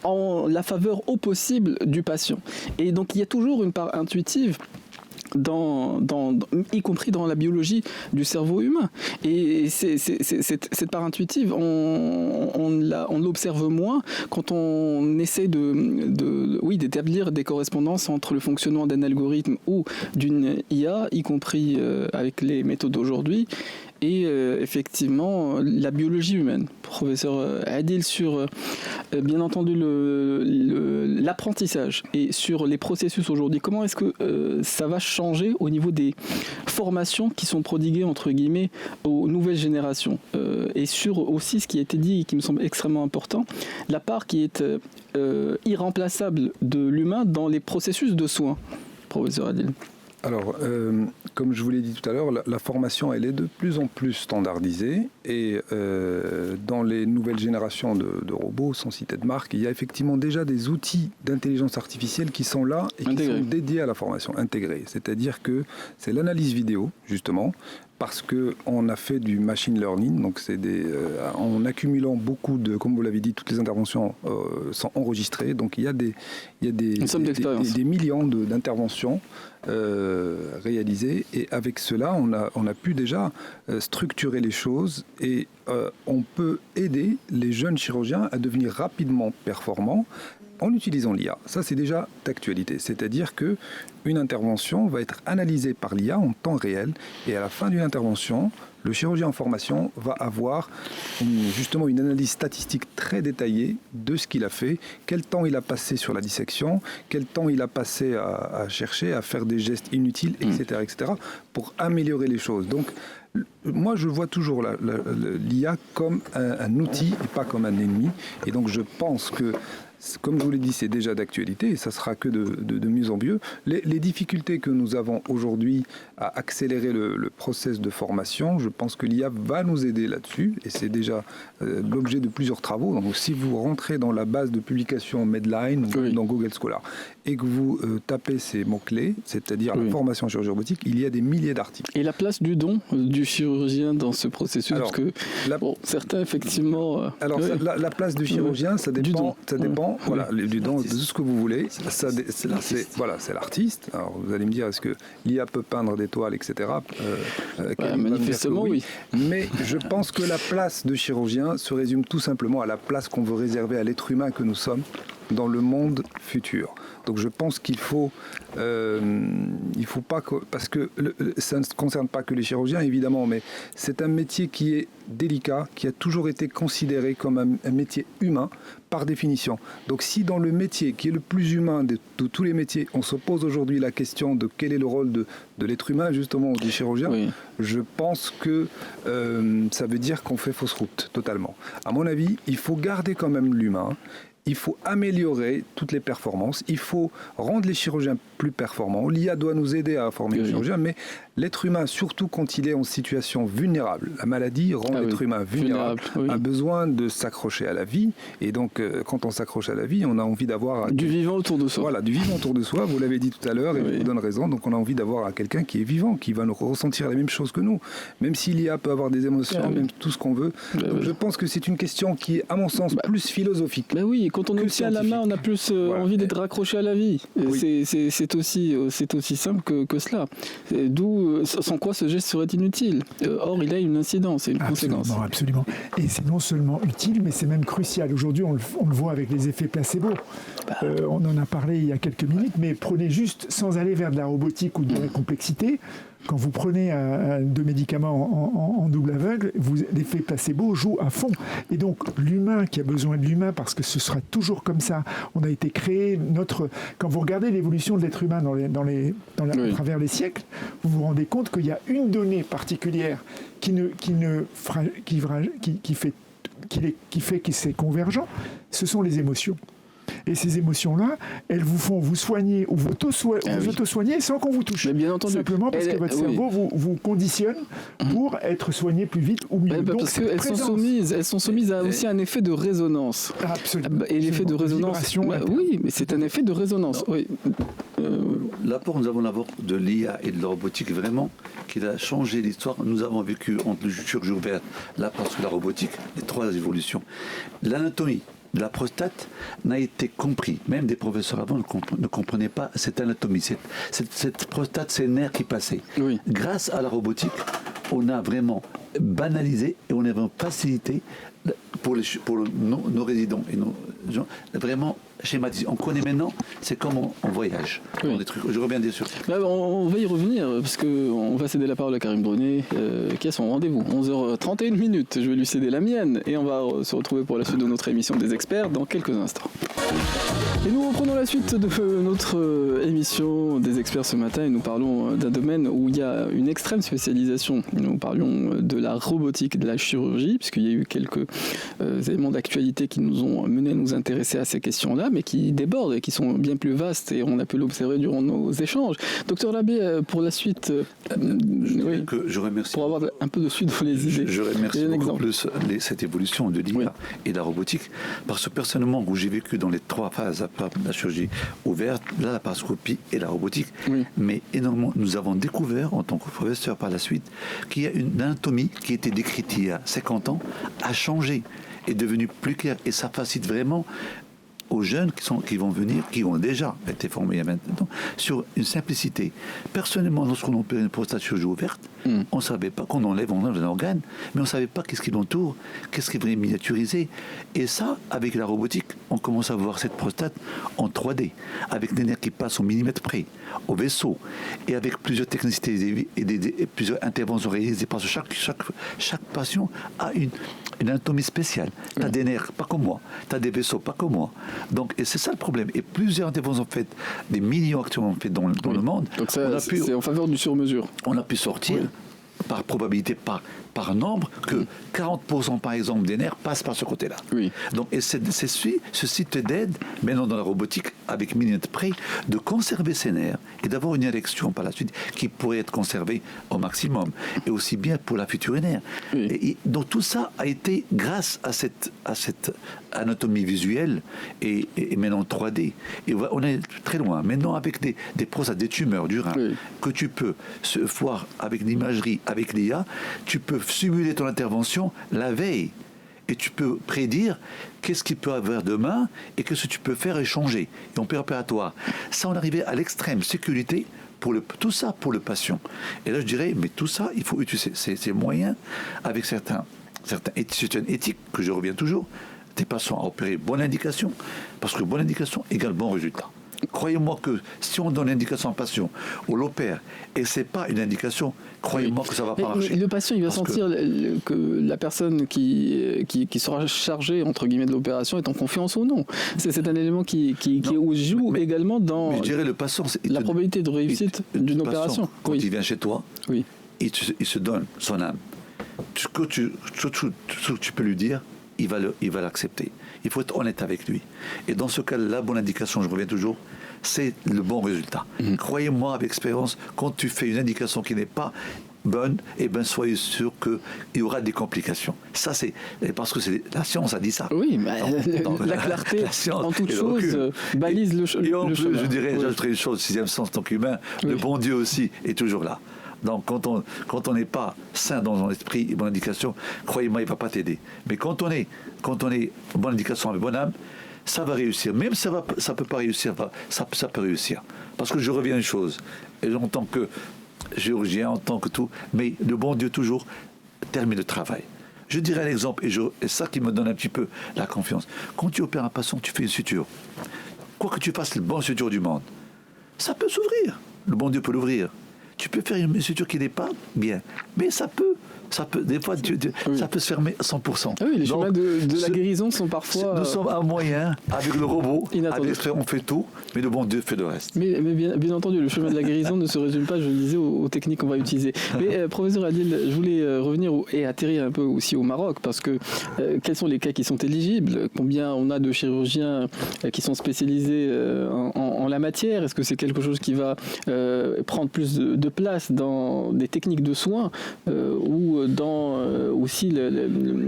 en la faveur au possible du patient. Et donc il y a toujours une part intuitive y compris dans la biologie du cerveau humain. Et cette part intuitive, on l'observe moins quand on essaie d'établir des correspondances entre le fonctionnement d'un algorithme ou d'une IA, y compris avec les méthodes d'aujourd'hui, et effectivement la biologie humaine. Professeur Adil, sur bien entendu l'apprentissage et sur les processus aujourd'hui, comment est-ce que ça va changer au niveau des formations qui sont prodiguées, entre guillemets, aux nouvelles générations, et sur aussi ce qui a été dit et qui me semble extrêmement important, la part qui est irremplaçable de l'humain dans les processus de soins, professeur Adil? Alors, comme je vous l'ai dit tout à l'heure, la formation, elle est de plus en plus standardisée et dans les nouvelles générations de robots, sans citer de marque, il y a effectivement déjà des outils d'intelligence artificielle qui sont là et qui sont dédiés à la formation, intégrés. C'est-à-dire que c'est l'analyse vidéo, justement, parce qu'on a fait du machine learning, donc c'est en accumulant beaucoup de, comme vous l'avez dit, toutes les interventions sont enregistrées, donc il y a des millions d'interventions réalisées, et avec cela, on a pu déjà structurer les choses et on peut aider les jeunes chirurgiens à devenir rapidement performants en utilisant l'IA. Ça, c'est déjà d'actualité. C'est-à-dire qu'une intervention va être analysée par l'IA en temps réel et à la fin d'une intervention, le chirurgien en formation va avoir justement une analyse statistique très détaillée de ce qu'il a fait, quel temps il a passé sur la dissection, quel temps il a passé à chercher, à faire des gestes inutiles, etc., pour améliorer les choses. Donc, moi, je vois toujours l'IA comme un outil et pas comme un ennemi. Et donc, je pense que, comme je vous l'ai dit, c'est déjà d'actualité et ça sera que de mieux en mieux. Les difficultés que nous avons aujourd'hui à accélérer le process de formation, je pense que l'IA va nous aider là-dessus et c'est déjà l'objet de plusieurs travaux. Donc, si vous rentrez dans la base de publication Medline, dans Google Scholar, et que vous tapez ces mots-clés, c'est-à-dire la formation en chirurgie robotique, il y a des milliers d'articles. Et la place du don du chirurgien dans ce processus? Alors, parce que certains, certainement... la place du chirurgien, ça dépend voilà, du don, de tout ce que vous voulez. C'est l'artiste. Alors, vous allez me dire, est-ce que l'IA peut peindre des toiles, etc. Manifestement, oui. Mais je pense que la place de chirurgien se résume tout simplement à la place qu'on veut réserver à l'être humain que nous sommes dans le monde futur. Donc je pense qu'il faut pas parce que ça ne concerne pas que les chirurgiens évidemment, mais c'est un métier qui est délicat, qui a toujours été considéré comme un métier humain par définition. Donc si dans le métier qui est le plus humain de tous les métiers, on se pose aujourd'hui la question de quel est le rôle de l'être humain justement, du chirurgien, je pense que ça veut dire qu'on fait fausse route totalement. À mon avis, il faut garder quand même l'humain. Il faut améliorer toutes les performances, il faut rendre les chirurgiens plus performants. L'IA doit nous aider à former les chirurgiens, mais l'être humain, surtout quand il est en situation vulnérable, la maladie rend l'être humain vulnérable, a besoin de s'accrocher à la vie, et donc quand on s'accroche à la vie, on a envie d'avoir... Du vivant autour de soi. Voilà, du vivant autour de soi, vous l'avez dit tout à l'heure, et je vous donne raison, donc on a envie d'avoir quelqu'un qui est vivant, qui va nous ressentir les mêmes choses que nous, même si l'IA peut avoir des émotions, même tout ce qu'on veut. Donc je pense que c'est une question qui est, à mon sens, plus philosophique. Oui, quand on que obtient la main, on a plus Voilà. envie d'être raccroché à la vie. Oui. C'est aussi simple que cela. D'où, sans quoi ce geste serait inutile. Or, il a une incidence et une conséquence. Absolument. Et c'est non seulement utile, mais c'est même crucial. Aujourd'hui, on le voit avec les effets placebo. On en a parlé il y a quelques minutes, mais prenez juste, sans aller vers de la robotique ou de la complexité, quand vous prenez deux médicaments en double aveugle, l'effet placebo joue à fond. Et donc, l'humain qui a besoin de l'humain, parce que ce sera toujours comme ça, on a été créé, quand vous regardez l'évolution de l'être humain à travers les siècles, vous vous rendez compte qu'il y a une donnée particulière qui fait que c'est convergent, ce sont les émotions. Et ces émotions-là, elles vous font vous soigner ou vous auto-soigner sans qu'on vous touche. Mais bien entendu. Simplement parce que votre cerveau vous conditionne pour être soigné plus vite ou mieux. Donc, parce qu'elles sont soumises à aussi un effet de résonance. Absolument. Et l'effet de résonance. Oui, mais c'est un effet de résonance. Oui. Nous avons l'apport de l'IA et de la robotique vraiment qui a changé l'histoire. Nous avons vécu entre le chirurgie ouverte, la parce que la robotique, les trois évolutions. L'anatomie de la prostate n'a été compris. Même des professeurs avant ne comprenaient pas cette anatomie. Cette prostate, c'est le nerf qui passait. Oui. Grâce à la robotique, on a vraiment banalisé et on a vraiment facilité pour nos résidents et nos gens, vraiment schématisé. On connaît maintenant, c'est comme on voyage. Oui. Des trucs. Je reviens bien sûr. On va y revenir, parce qu'on va céder la parole à Karim Brunet, qui a son rendez-vous. 11h31 minutes, je vais lui céder la mienne, et on va se retrouver pour la suite de notre émission des experts dans quelques instants. Et nous reprenons la suite de notre émission des experts ce matin, et nous parlons d'un domaine où il y a une extrême spécialisation. Nous parlions de la robotique, de la chirurgie, puisqu'il y a eu quelques éléments d'actualité qui nous ont mené à nous intéresser à ces questions-là, mais qui débordent et qui sont bien plus vastes, et on a pu l'observer durant nos échanges. Docteur Labbé, pour la suite, je remercie. Pour avoir un peu de suite dans les idées. Je remercie beaucoup plus cette évolution de l'IA et de la robotique, parce que personnellement, où j'ai vécu dans les trois phases, la chirurgie ouverte, la laparoscopie et la robotique, mais énormément, nous avons découvert en tant que professeur par la suite qu'il y a une anatomie qui était décrite il y a 50 ans, a changé, est devenue plus claire, et ça facilite vraiment aux jeunes qui vont venir, qui ont déjà été formés il y a 20 ans, sur une simplicité. Personnellement, lorsqu'on opère une prostate chirurgie ouverte, on ne savait pas qu'on enlève un organe, mais on ne savait pas qu'est-ce qui l'entoure, qu'est-ce qui est miniaturisé. Et ça, avec la robotique, on commence à voir cette prostate en 3D, avec des nerfs qui passent au millimètre près, au vaisseau, et avec plusieurs technicités et plusieurs interventions réalisées, parce que chaque patient a une anatomie spéciale. Tu as des nerfs, pas comme moi. Tu as des vaisseaux, pas comme moi. Donc, et c'est ça le problème. Et plusieurs interventions faites, des millions actuellement faites dans le monde. Donc ça, c'est en faveur du sur-mesure. On a pu sortir, par probabilité, par nombre, que 40% par exemple des nerfs passent par ce côté-là. Oui. Donc, et ceci t'aide, maintenant dans la robotique, avec millimètre près, de conserver ces nerfs et d'avoir une érection par la suite qui pourrait être conservée au maximum, et aussi bien pour la future nerf. Oui. Et donc tout ça a été grâce à cette anatomie visuelle et maintenant 3D. Et on est très loin. Maintenant avec des prostates, des tumeurs du rein, que tu peux voir avec l'imagerie, avec l'IA, tu peux simuler ton intervention la veille. Et tu peux prédire qu'est-ce qu'il peut y avoir demain et qu'est-ce que tu peux faire et changer. Et en préopératoire. Ça, on arrivait à l'extrême sécurité, tout ça pour le patient. Et là, je dirais, mais tout ça, il faut utiliser ces moyens avec certaines éthiques, que je reviens toujours, des patients à opérer bonne indication, parce que bonne indication égale bon résultat. Croyez-moi que si on donne l'indication à un patient, on l'opère, et ce n'est pas une indication, croyez-moi que ça ne va pas marcher. Le patient, il va sentir que la personne qui sera chargée, entre guillemets, de l'opération est en confiance ou non. C'est un élément qui joue également dans mais je dirais le patient, la probabilité de réussite d'une opération. Quand il vient chez toi, il se donne son âme. Ce que tu peux lui dire, il va l'accepter. Il faut être honnête avec lui. Et dans ce cas, la bonne indication, je reviens toujours, c'est le bon résultat. Croyez-moi, avec expérience, quand tu fais une indication qui n'est pas bonne, soyez sûr qu'il y aura des complications. Ça, c'est parce que la science a dit ça. Oui, mais la clarté en toute chose balise le chemin. Et en plus, je dirais, j'ajouterais une chose, sixième sens, tant qu'humain, le bon Dieu aussi est toujours là. Donc, quand on n'est pas sain dans son esprit et bonne indication, croyez-moi, il ne va pas t'aider. Mais quand on est bonne indication avec bonne âme, ça va réussir. Même si ça peut pas réussir, ça peut réussir. Parce que je reviens à une chose, et en tant que chirurgien, en tant que tout, mais le bon Dieu toujours termine le travail. Je dirais un exemple, et ça qui me donne un petit peu la confiance. Quand tu opères un patient, tu fais une suture. Quoi que tu fasses le bon suture du monde, ça peut s'ouvrir. Le bon Dieu peut l'ouvrir. Tu peux faire une suture qui n'est pas bien, mais ça peut, des fois, ça peut se fermer à 100%. Ah oui, les chemins de la guérison sont parfois... Nous sommes à moyen, avec le robot, on fait tout, mais le bon Dieu fait le reste. Mais bien entendu, le chemin de la guérison ne se résume pas, je le disais, aux techniques qu'on va utiliser. Mais professeur Adil, je voulais revenir et atterrir un peu aussi au Maroc, parce que quels sont les cas qui sont éligibles? Combien on a de chirurgiens qui sont spécialisés en la matière? Est-ce que c'est quelque chose qui va prendre plus de place dans des techniques de soins ou dans aussi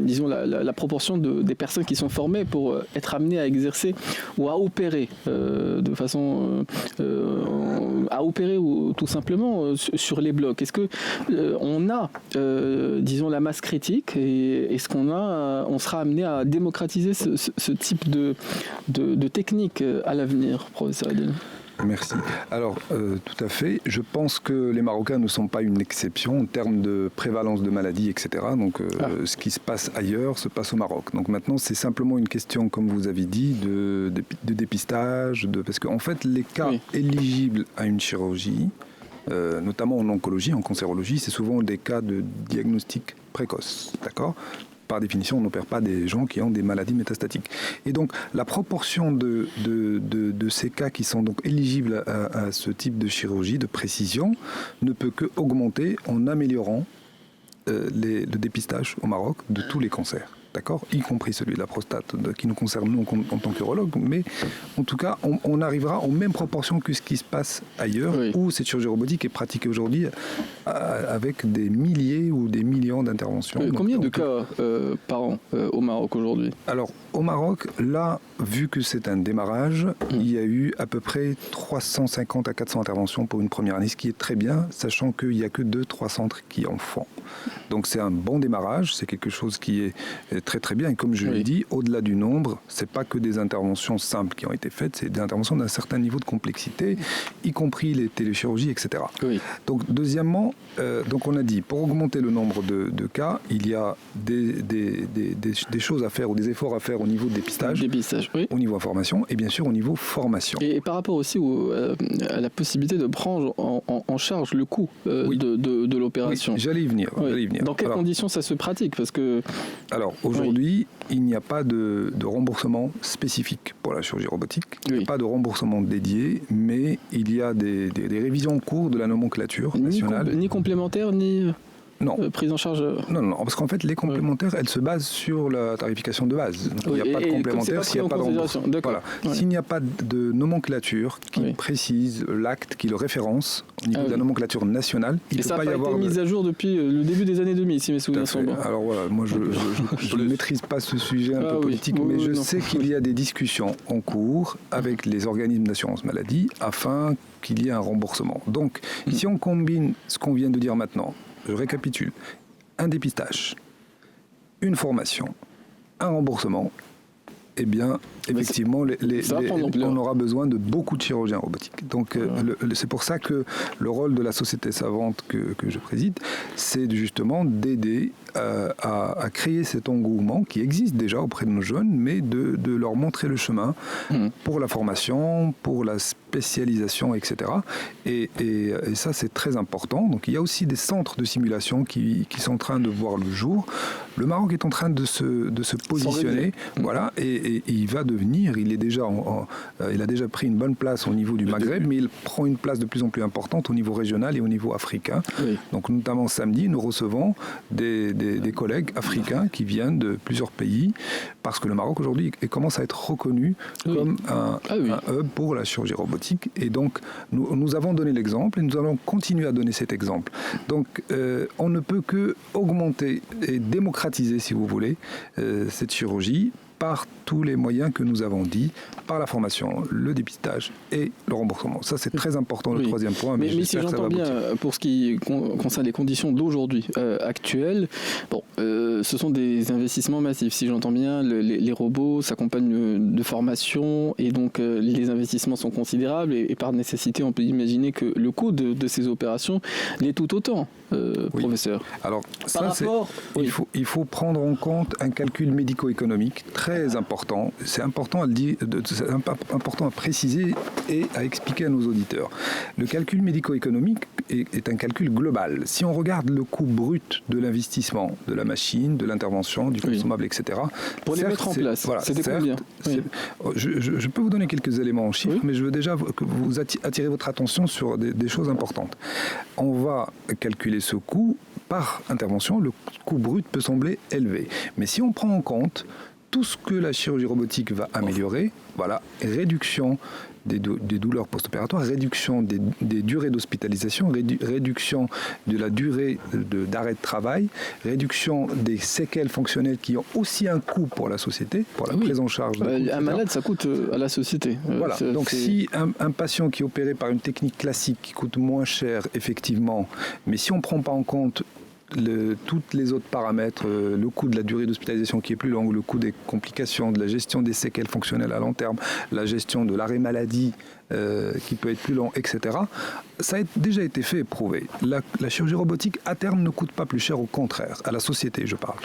disons la proportion des personnes qui sont formées pour être amenées à exercer ou à opérer de façon à opérer ou tout simplement sur les blocs? Est-ce que on a disons la masse critique et est-ce on sera amené à démocratiser ce type de technique à l'avenir, professeur Adil? Merci. Alors, tout à fait. Je pense que les Marocains ne sont pas une exception en termes de prévalence de maladies, etc. Donc, ce qui se passe ailleurs se passe au Maroc. Donc maintenant, c'est simplement une question, comme vous avez dit, de dépistage, parce qu'en fait, les cas éligibles à une chirurgie, notamment en oncologie, en cancérologie, c'est souvent des cas de diagnostic précoce. D'accord ? Par définition, on n'opère pas des gens qui ont des maladies métastatiques. Et donc, la proportion de ces cas qui sont donc éligibles à ce type de chirurgie, de précision, ne peut qu'augmenter en améliorant le dépistage au Maroc de tous les cancers. D'accord, y compris celui de la prostate, qui nous concerne nous en tant qu'urologue, mais en tout cas, on arrivera en même proportion que ce qui se passe ailleurs, où cette chirurgie robotique est pratiquée aujourd'hui avec des milliers ou des millions d'interventions. Combien de cas par an au Maroc aujourd'hui? Alors, au Maroc, là, vu que c'est un démarrage, il y a eu à peu près 350 à 400 interventions pour une première année, ce qui est très bien, sachant qu'il n'y a que 2-3 centres qui en font. Donc c'est un bon démarrage, c'est quelque chose qui est très très bien. Et comme je l'ai dit, au-delà du nombre, c'est pas que des interventions simples qui ont été faites, c'est des interventions d'un certain niveau de complexité, y compris les téléchirurgies, etc. Donc deuxièmement, donc on a dit, pour augmenter le nombre de cas, il y a des choses à faire ou des efforts à faire au niveau de dépistage, au niveau information et bien sûr au niveau formation. Et par rapport aussi à la possibilité de prendre en charge le coût de l'opération. Oui, j'allais y venir. Dans quelles conditions ça se pratique? Parce que... Alors aujourd'hui, il n'y a pas de remboursement spécifique pour la chirurgie robotique. Il n'y a pas de remboursement dédié, mais il y a des révisions en cours de la nomenclature nationale. Ni complémentaire, ni... Non. Prise en charge. Non, parce qu'en fait, les complémentaires, elles se basent sur la tarification de base. Donc, il n'y a pas de complémentaire s'il n'y a pas de remboursement. Voilà. S'il n'y a pas de nomenclature qui précise l'acte, qui le référence au niveau de la nomenclature nationale, il ne peut pas y avoir... ça n'a pas été mis à jour depuis le début des années 2000, si mes souvenirs sont bons. Alors voilà, moi je ne maîtrise pas ce sujet un peu politique, mais je sais qu'il y a des discussions en cours avec les organismes d'assurance maladie afin qu'il y ait un remboursement. Donc, si on combine ce qu'on vient de dire maintenant, je récapitule, un dépistage, une formation, un remboursement, eh bien, effectivement, on aura besoin de beaucoup de chirurgiens robotiques. Donc, c'est pour ça que le rôle de la société savante que je préside, c'est justement d'aider à créer cet engouement qui existe déjà auprès de nos jeunes, mais de leur montrer le chemin pour la formation, pour la spécialisation, etc. Et ça, c'est très important. Donc, il y a aussi des centres de simulation qui sont en train de voir le jour. Le Maroc est en train de se positionner, voilà, et il va devenir, il a déjà pris une bonne place au niveau du Maghreb, mais il prend une place de plus en plus importante au niveau régional et au niveau africain. Donc, notamment samedi, nous recevons des collègues africains qui viennent de plusieurs pays, parce que le Maroc aujourd'hui commence à être reconnu comme un hub pour la chirurgie robotique. Et donc, nous avons donné l'exemple et nous allons continuer à donner cet exemple. Donc, on ne peut que augmenter et démocratiser, si vous voulez, cette chirurgie par tous les moyens que nous avons dit, par la formation, le dépistage et le remboursement. Ça, c'est très important, le troisième point. Mais si j'entends bien, pour ce qui concerne les conditions d'aujourd'hui, actuelles, bon, ce sont des investissements massifs. Si j'entends bien, les robots s'accompagnent de formation et donc les investissements sont considérables et par nécessité, on peut imaginer que le coût de ces opérations l'est tout autant, professeur. Alors, il faut prendre en compte un calcul médico-économique très important. C'est important à le dire, c'est important à préciser et à expliquer à nos auditeurs. Le calcul médico-économique est un calcul global. Si on regarde le coût brut de l'investissement, de la machine, de l'intervention, du consommable, etc. Pour les mettre en place, c'était combien? Je peux vous donner quelques éléments en chiffres, mais je veux déjà que vous attirer votre attention sur des choses importantes. On va calculer ce coût par intervention. Le coût brut peut sembler élevé. Mais si on prend en compte tout ce que la chirurgie robotique va améliorer, voilà, réduction des douleurs post-opératoires, réduction des durées d'hospitalisation, réduction de la durée d'arrêt de travail, réduction des séquelles fonctionnelles qui ont aussi un coût pour la société, pour la prise en charge. Un malade, ça coûte à la société. Voilà. Donc si un patient qui est opéré par une technique classique qui coûte moins cher, effectivement, mais si on ne prend pas en compte toutes les autres paramètres, le coût de la durée d'hospitalisation qui est plus longue, le coût des complications, de la gestion des séquelles fonctionnelles à long terme, la gestion de l'arrêt maladie qui peut être plus long, etc. Ça a déjà été fait et prouvé. La chirurgie robotique, à terme, ne coûte pas plus cher, au contraire, à la société, je parle.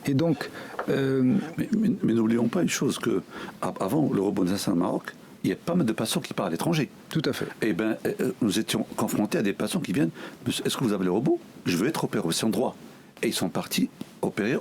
Et donc... Mais n'oublions pas une chose, que avant le robotisation au Maroc, il y a pas mal de patients qui partent à l'étranger. Tout à fait. Eh bien, nous étions confrontés à des patients qui viennent, est-ce que vous avez le robot? Je veux être opéré aussi en droit. Et ils sont partis opérer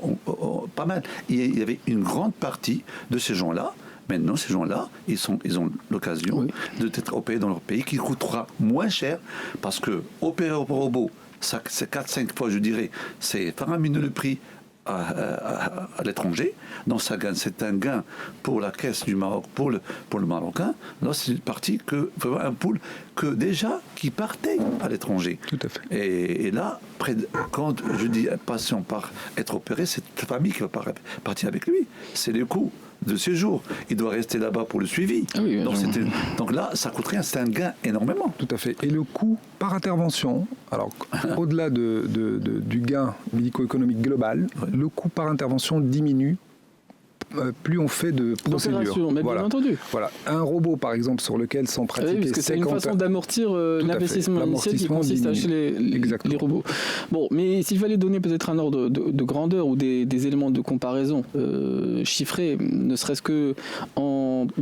pas mal. Il y avait une grande partie de ces gens-là. Maintenant, ces gens-là, ils ont l'occasion d'être opérés dans leur pays, qui coûtera moins cher, parce que opérer au robot, ça, c'est 4-5 fois, je dirais, c'est faramineux le prix à l'étranger. Donc c'est un gain pour la caisse du Maroc, pour le Marocain. Là, c'est une partie un pool qui partait à l'étranger. Tout à fait. Et là, quand je dis un patient part être opéré, c'est la famille qui va partir avec lui. C'est le coût de séjour. Il doit rester là-bas pour le suivi. Ah oui, donc là, ça coûte rien, c'est un gain énormément. Tout à fait. Et le coût par intervention, alors au-delà du gain médico-économique global, le coût par intervention diminue plus on fait de procédures. Mais bien entendu. Voilà. Un robot, par exemple, sur lequel sont pratiqués parce que c'est une façon d'amortir l'investissement initial qui consiste à acheter les robots. Bon, mais s'il fallait donner peut-être un ordre de grandeur ou des éléments de comparaison chiffrés, ne serait-ce que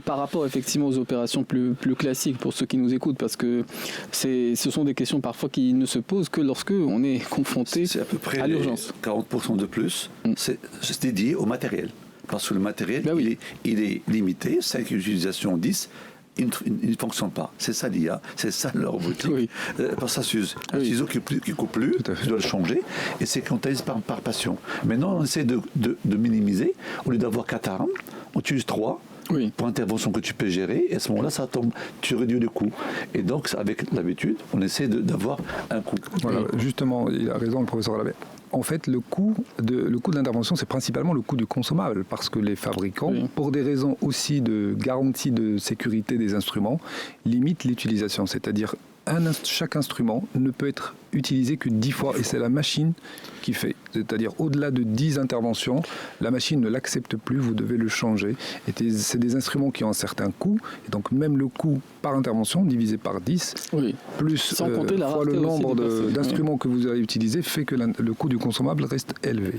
par rapport effectivement aux opérations plus classiques pour ceux qui nous écoutent, parce que ce sont des questions parfois qui ne se posent que lorsque on est confronté à peu près à l'urgence. 40% de plus, c'est dédié au matériel. Parce que le matériel, il est limité, 5 utilisations, 10, il ne fonctionne pas. C'est ça l'IA, c'est ça la robotique. Parce que ça s'use. Un ciseau qui ne coupe plus, tu dois le changer, et c'est comptabilisé par patient. Maintenant, on essaie de minimiser. Au lieu d'avoir 4 armes, on utilise 3. Pour intervention que tu peux gérer, et à ce moment-là, ça tombe, tu réduis le coût. Et donc, avec l'habitude, on essaie d'avoir un coût. Voilà, justement, il a raison, le professeur Alabert. En fait, le coût de l'intervention, c'est principalement le coût du consommable, parce que les fabricants, pour des raisons aussi de garantie de sécurité des instruments, limitent l'utilisation. C'est-à-dire, chaque instrument ne peut être utilisé que 10 fois, et c'est la machine qui fait. C'est-à-dire, au-delà de 10 interventions, la machine ne l'accepte plus, vous devez le changer. Et c'est des instruments qui ont un certain coût, et donc même le coût par intervention, divisé par 10, plus fois le nombre d'instruments que vous allez utiliser, fait que le coût du consommable reste élevé.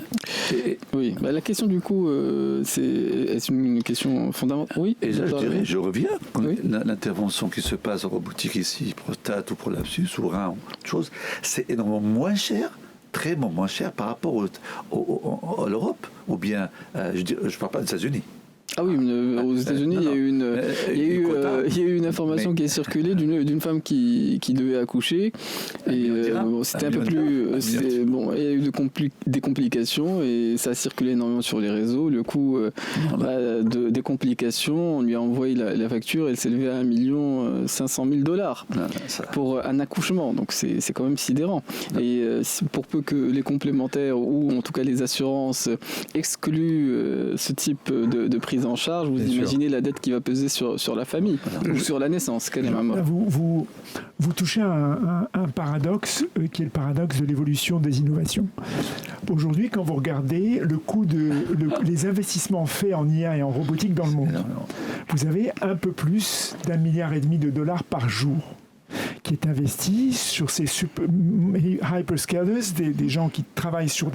La question du coût, est une question fondamentale. Et là, je reviens, l'intervention qui se passe en robotique ici, prostate ou prolapsus ou rein, autre chose, c'est énormément moins cher, très moins cher par rapport à l'Europe, ou bien, je ne parle pas des États-Unis. Ah oui, aux États-Unis, il y a eu une information qui est circulée d'une femme qui devait accoucher. Et c'était un peu plus. Il y a eu des complications et ça a circulé énormément sur les réseaux. Le coût des complications, on lui a envoyé la facture, elle s'élevait à $1 500 000 pour un accouchement. Donc c'est quand même sidérant. Et pour peu que les complémentaires ou en tout cas les assurances excluent ce type de prise prise en charge, vous imaginez la dette qui va peser sur la famille, ou sur la naissance, carrément. Vous touchez un paradoxe qui est le paradoxe de l'évolution des innovations. Aujourd'hui, quand vous regardez le coût les investissements faits en IA et en robotique dans le monde, vous avez un peu plus d'1,5 milliard de dollars par jour qui est investi sur ces hyperscalers, des gens qui travaillent sur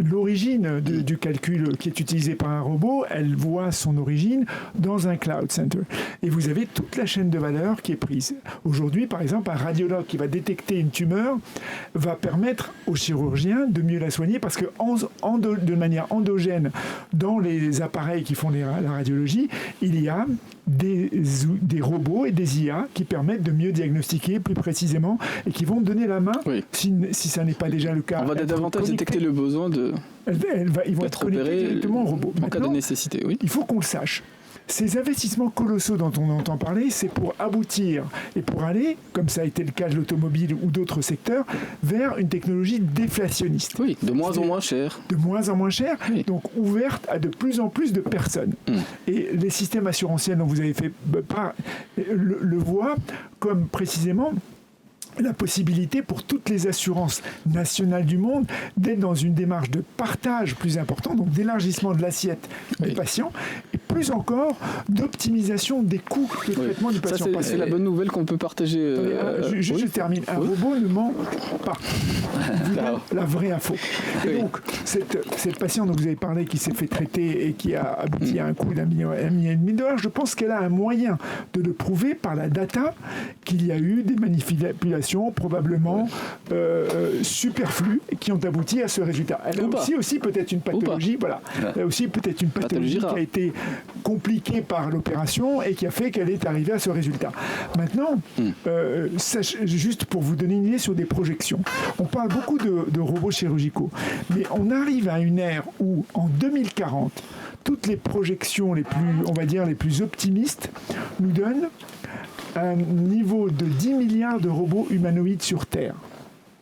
l'origine du calcul qui est utilisé par un robot. Elle voit son origine dans un cloud center. Et vous avez toute la chaîne de valeur qui est prise. Aujourd'hui, par exemple, un radiologue qui va détecter une tumeur va permettre aux chirurgiens de mieux la soigner parce que de manière endogène, dans les appareils qui font la radiologie, il y a des robots et des IA qui permettent de mieux diagnostiquer plus précisément et qui vont donner la main si ça n'est pas déjà le cas. On va davantage détecter le besoin ils vont être connectés directement au robot. En cas de nécessité, oui. Il faut qu'on le sache. Ces investissements colossaux dont on entend parler, c'est pour aboutir et pour aller, comme ça a été le cas de l'automobile ou d'autres secteurs, vers une technologie déflationniste. Oui, de moins en moins cher. De moins en moins cher, donc ouverte à de plus en plus de personnes. Et les systèmes assurantiels dont vous avez fait part le voient comme précisément la possibilité pour toutes les assurances nationales du monde d'être dans une démarche de partage plus important, donc d'élargissement de l'assiette des patients, et plus encore d'optimisation des coûts de traitement du patient. Ça, c'est la bonne nouvelle qu'on peut partager. Je termine. Un robot ne ment pas. La vraie info. Et donc, cette patiente dont vous avez parlé qui s'est fait traiter et qui a abouti à un coût d'1,5 million de dollars, je pense qu'elle a un moyen de le prouver par la data qu'il y a eu des manipulations probablement superflues qui ont abouti à ce résultat. Elle a aussi peut-être une pathologie, Elle a aussi peut-être une pathologie qui a été compliquée par l'opération et qui a fait qu'elle est arrivée à ce résultat. Maintenant, juste pour vous donner une idée sur des projections, on parle beaucoup de robots chirurgicaux, mais on arrive à une ère où, en 2040, toutes les projections les plus optimistes nous donnent un niveau de 10 milliards de robots humanoïdes sur Terre.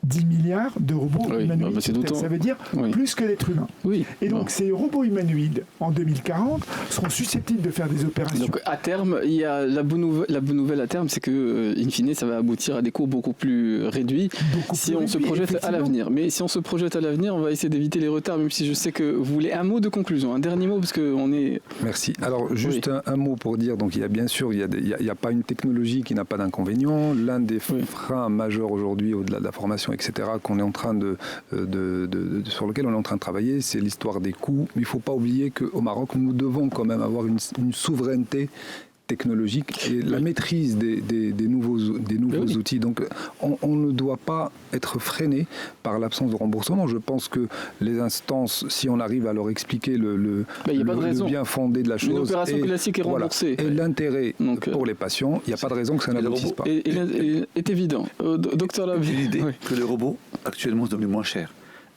10 milliards de robots humanoïdes sur Terre. Ça veut dire plus que d'êtres humains. Et donc, ces robots humanoïdes, en 2040, seront susceptibles de faire des opérations. Donc, à terme, il y a la bonne nouvelle à terme, c'est que, in fine, ça va aboutir à des coûts beaucoup plus réduits on se projette à l'avenir. Mais si on se projette à l'avenir, on va essayer d'éviter les retards, même si je sais que vous voulez un mot de conclusion, un dernier mot, parce qu'on est... Merci. Alors, juste un mot pour dire, donc, il y a bien sûr, il n'y a pas une technologie qui n'a pas d'inconvénients. L'un des freins majeurs aujourd'hui, au-delà de la formation, etc., qu'on est en train sur lequel on est en train de travailler, c'est l'histoire des coûts. Mais il ne faut pas oublier qu'au Maroc, nous devons quand même avoir une souveraineté technologique et la maîtrise des nouveaux outils. Donc, on ne doit pas être freiné par l'absence de remboursement. Je pense que les instances, si on arrive à leur expliquer le bien fondé de la chose, une opération classique est remboursée. Et l'intérêt pour les patients, il n'y a pas de raison que ça n'aboutisse pas. Est évident. Docteur Labi. J'ai l'idée que les robots, actuellement, deviennent moins chers.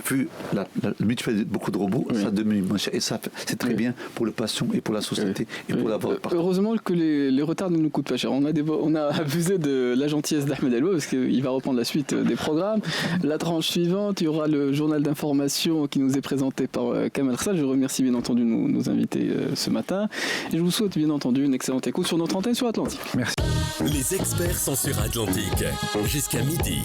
Vu le mutuel de beaucoup de robots, ça devient moins cher. Et ça, c'est très bien pour le patient et pour la société et pour la Heureusement que les retards ne nous coûtent pas cher. On a abusé de la gentillesse d'Ahmed Elbo parce qu'il va reprendre la suite des programmes. La tranche suivante, il y aura le journal d'information qui nous est présenté par Kamal Khsal. Je remercie bien entendu nos invités ce matin. Et je vous souhaite bien entendu une excellente écoute sur notre antenne sur Atlantique. Merci. Les experts sont sur Atlantique jusqu'à midi.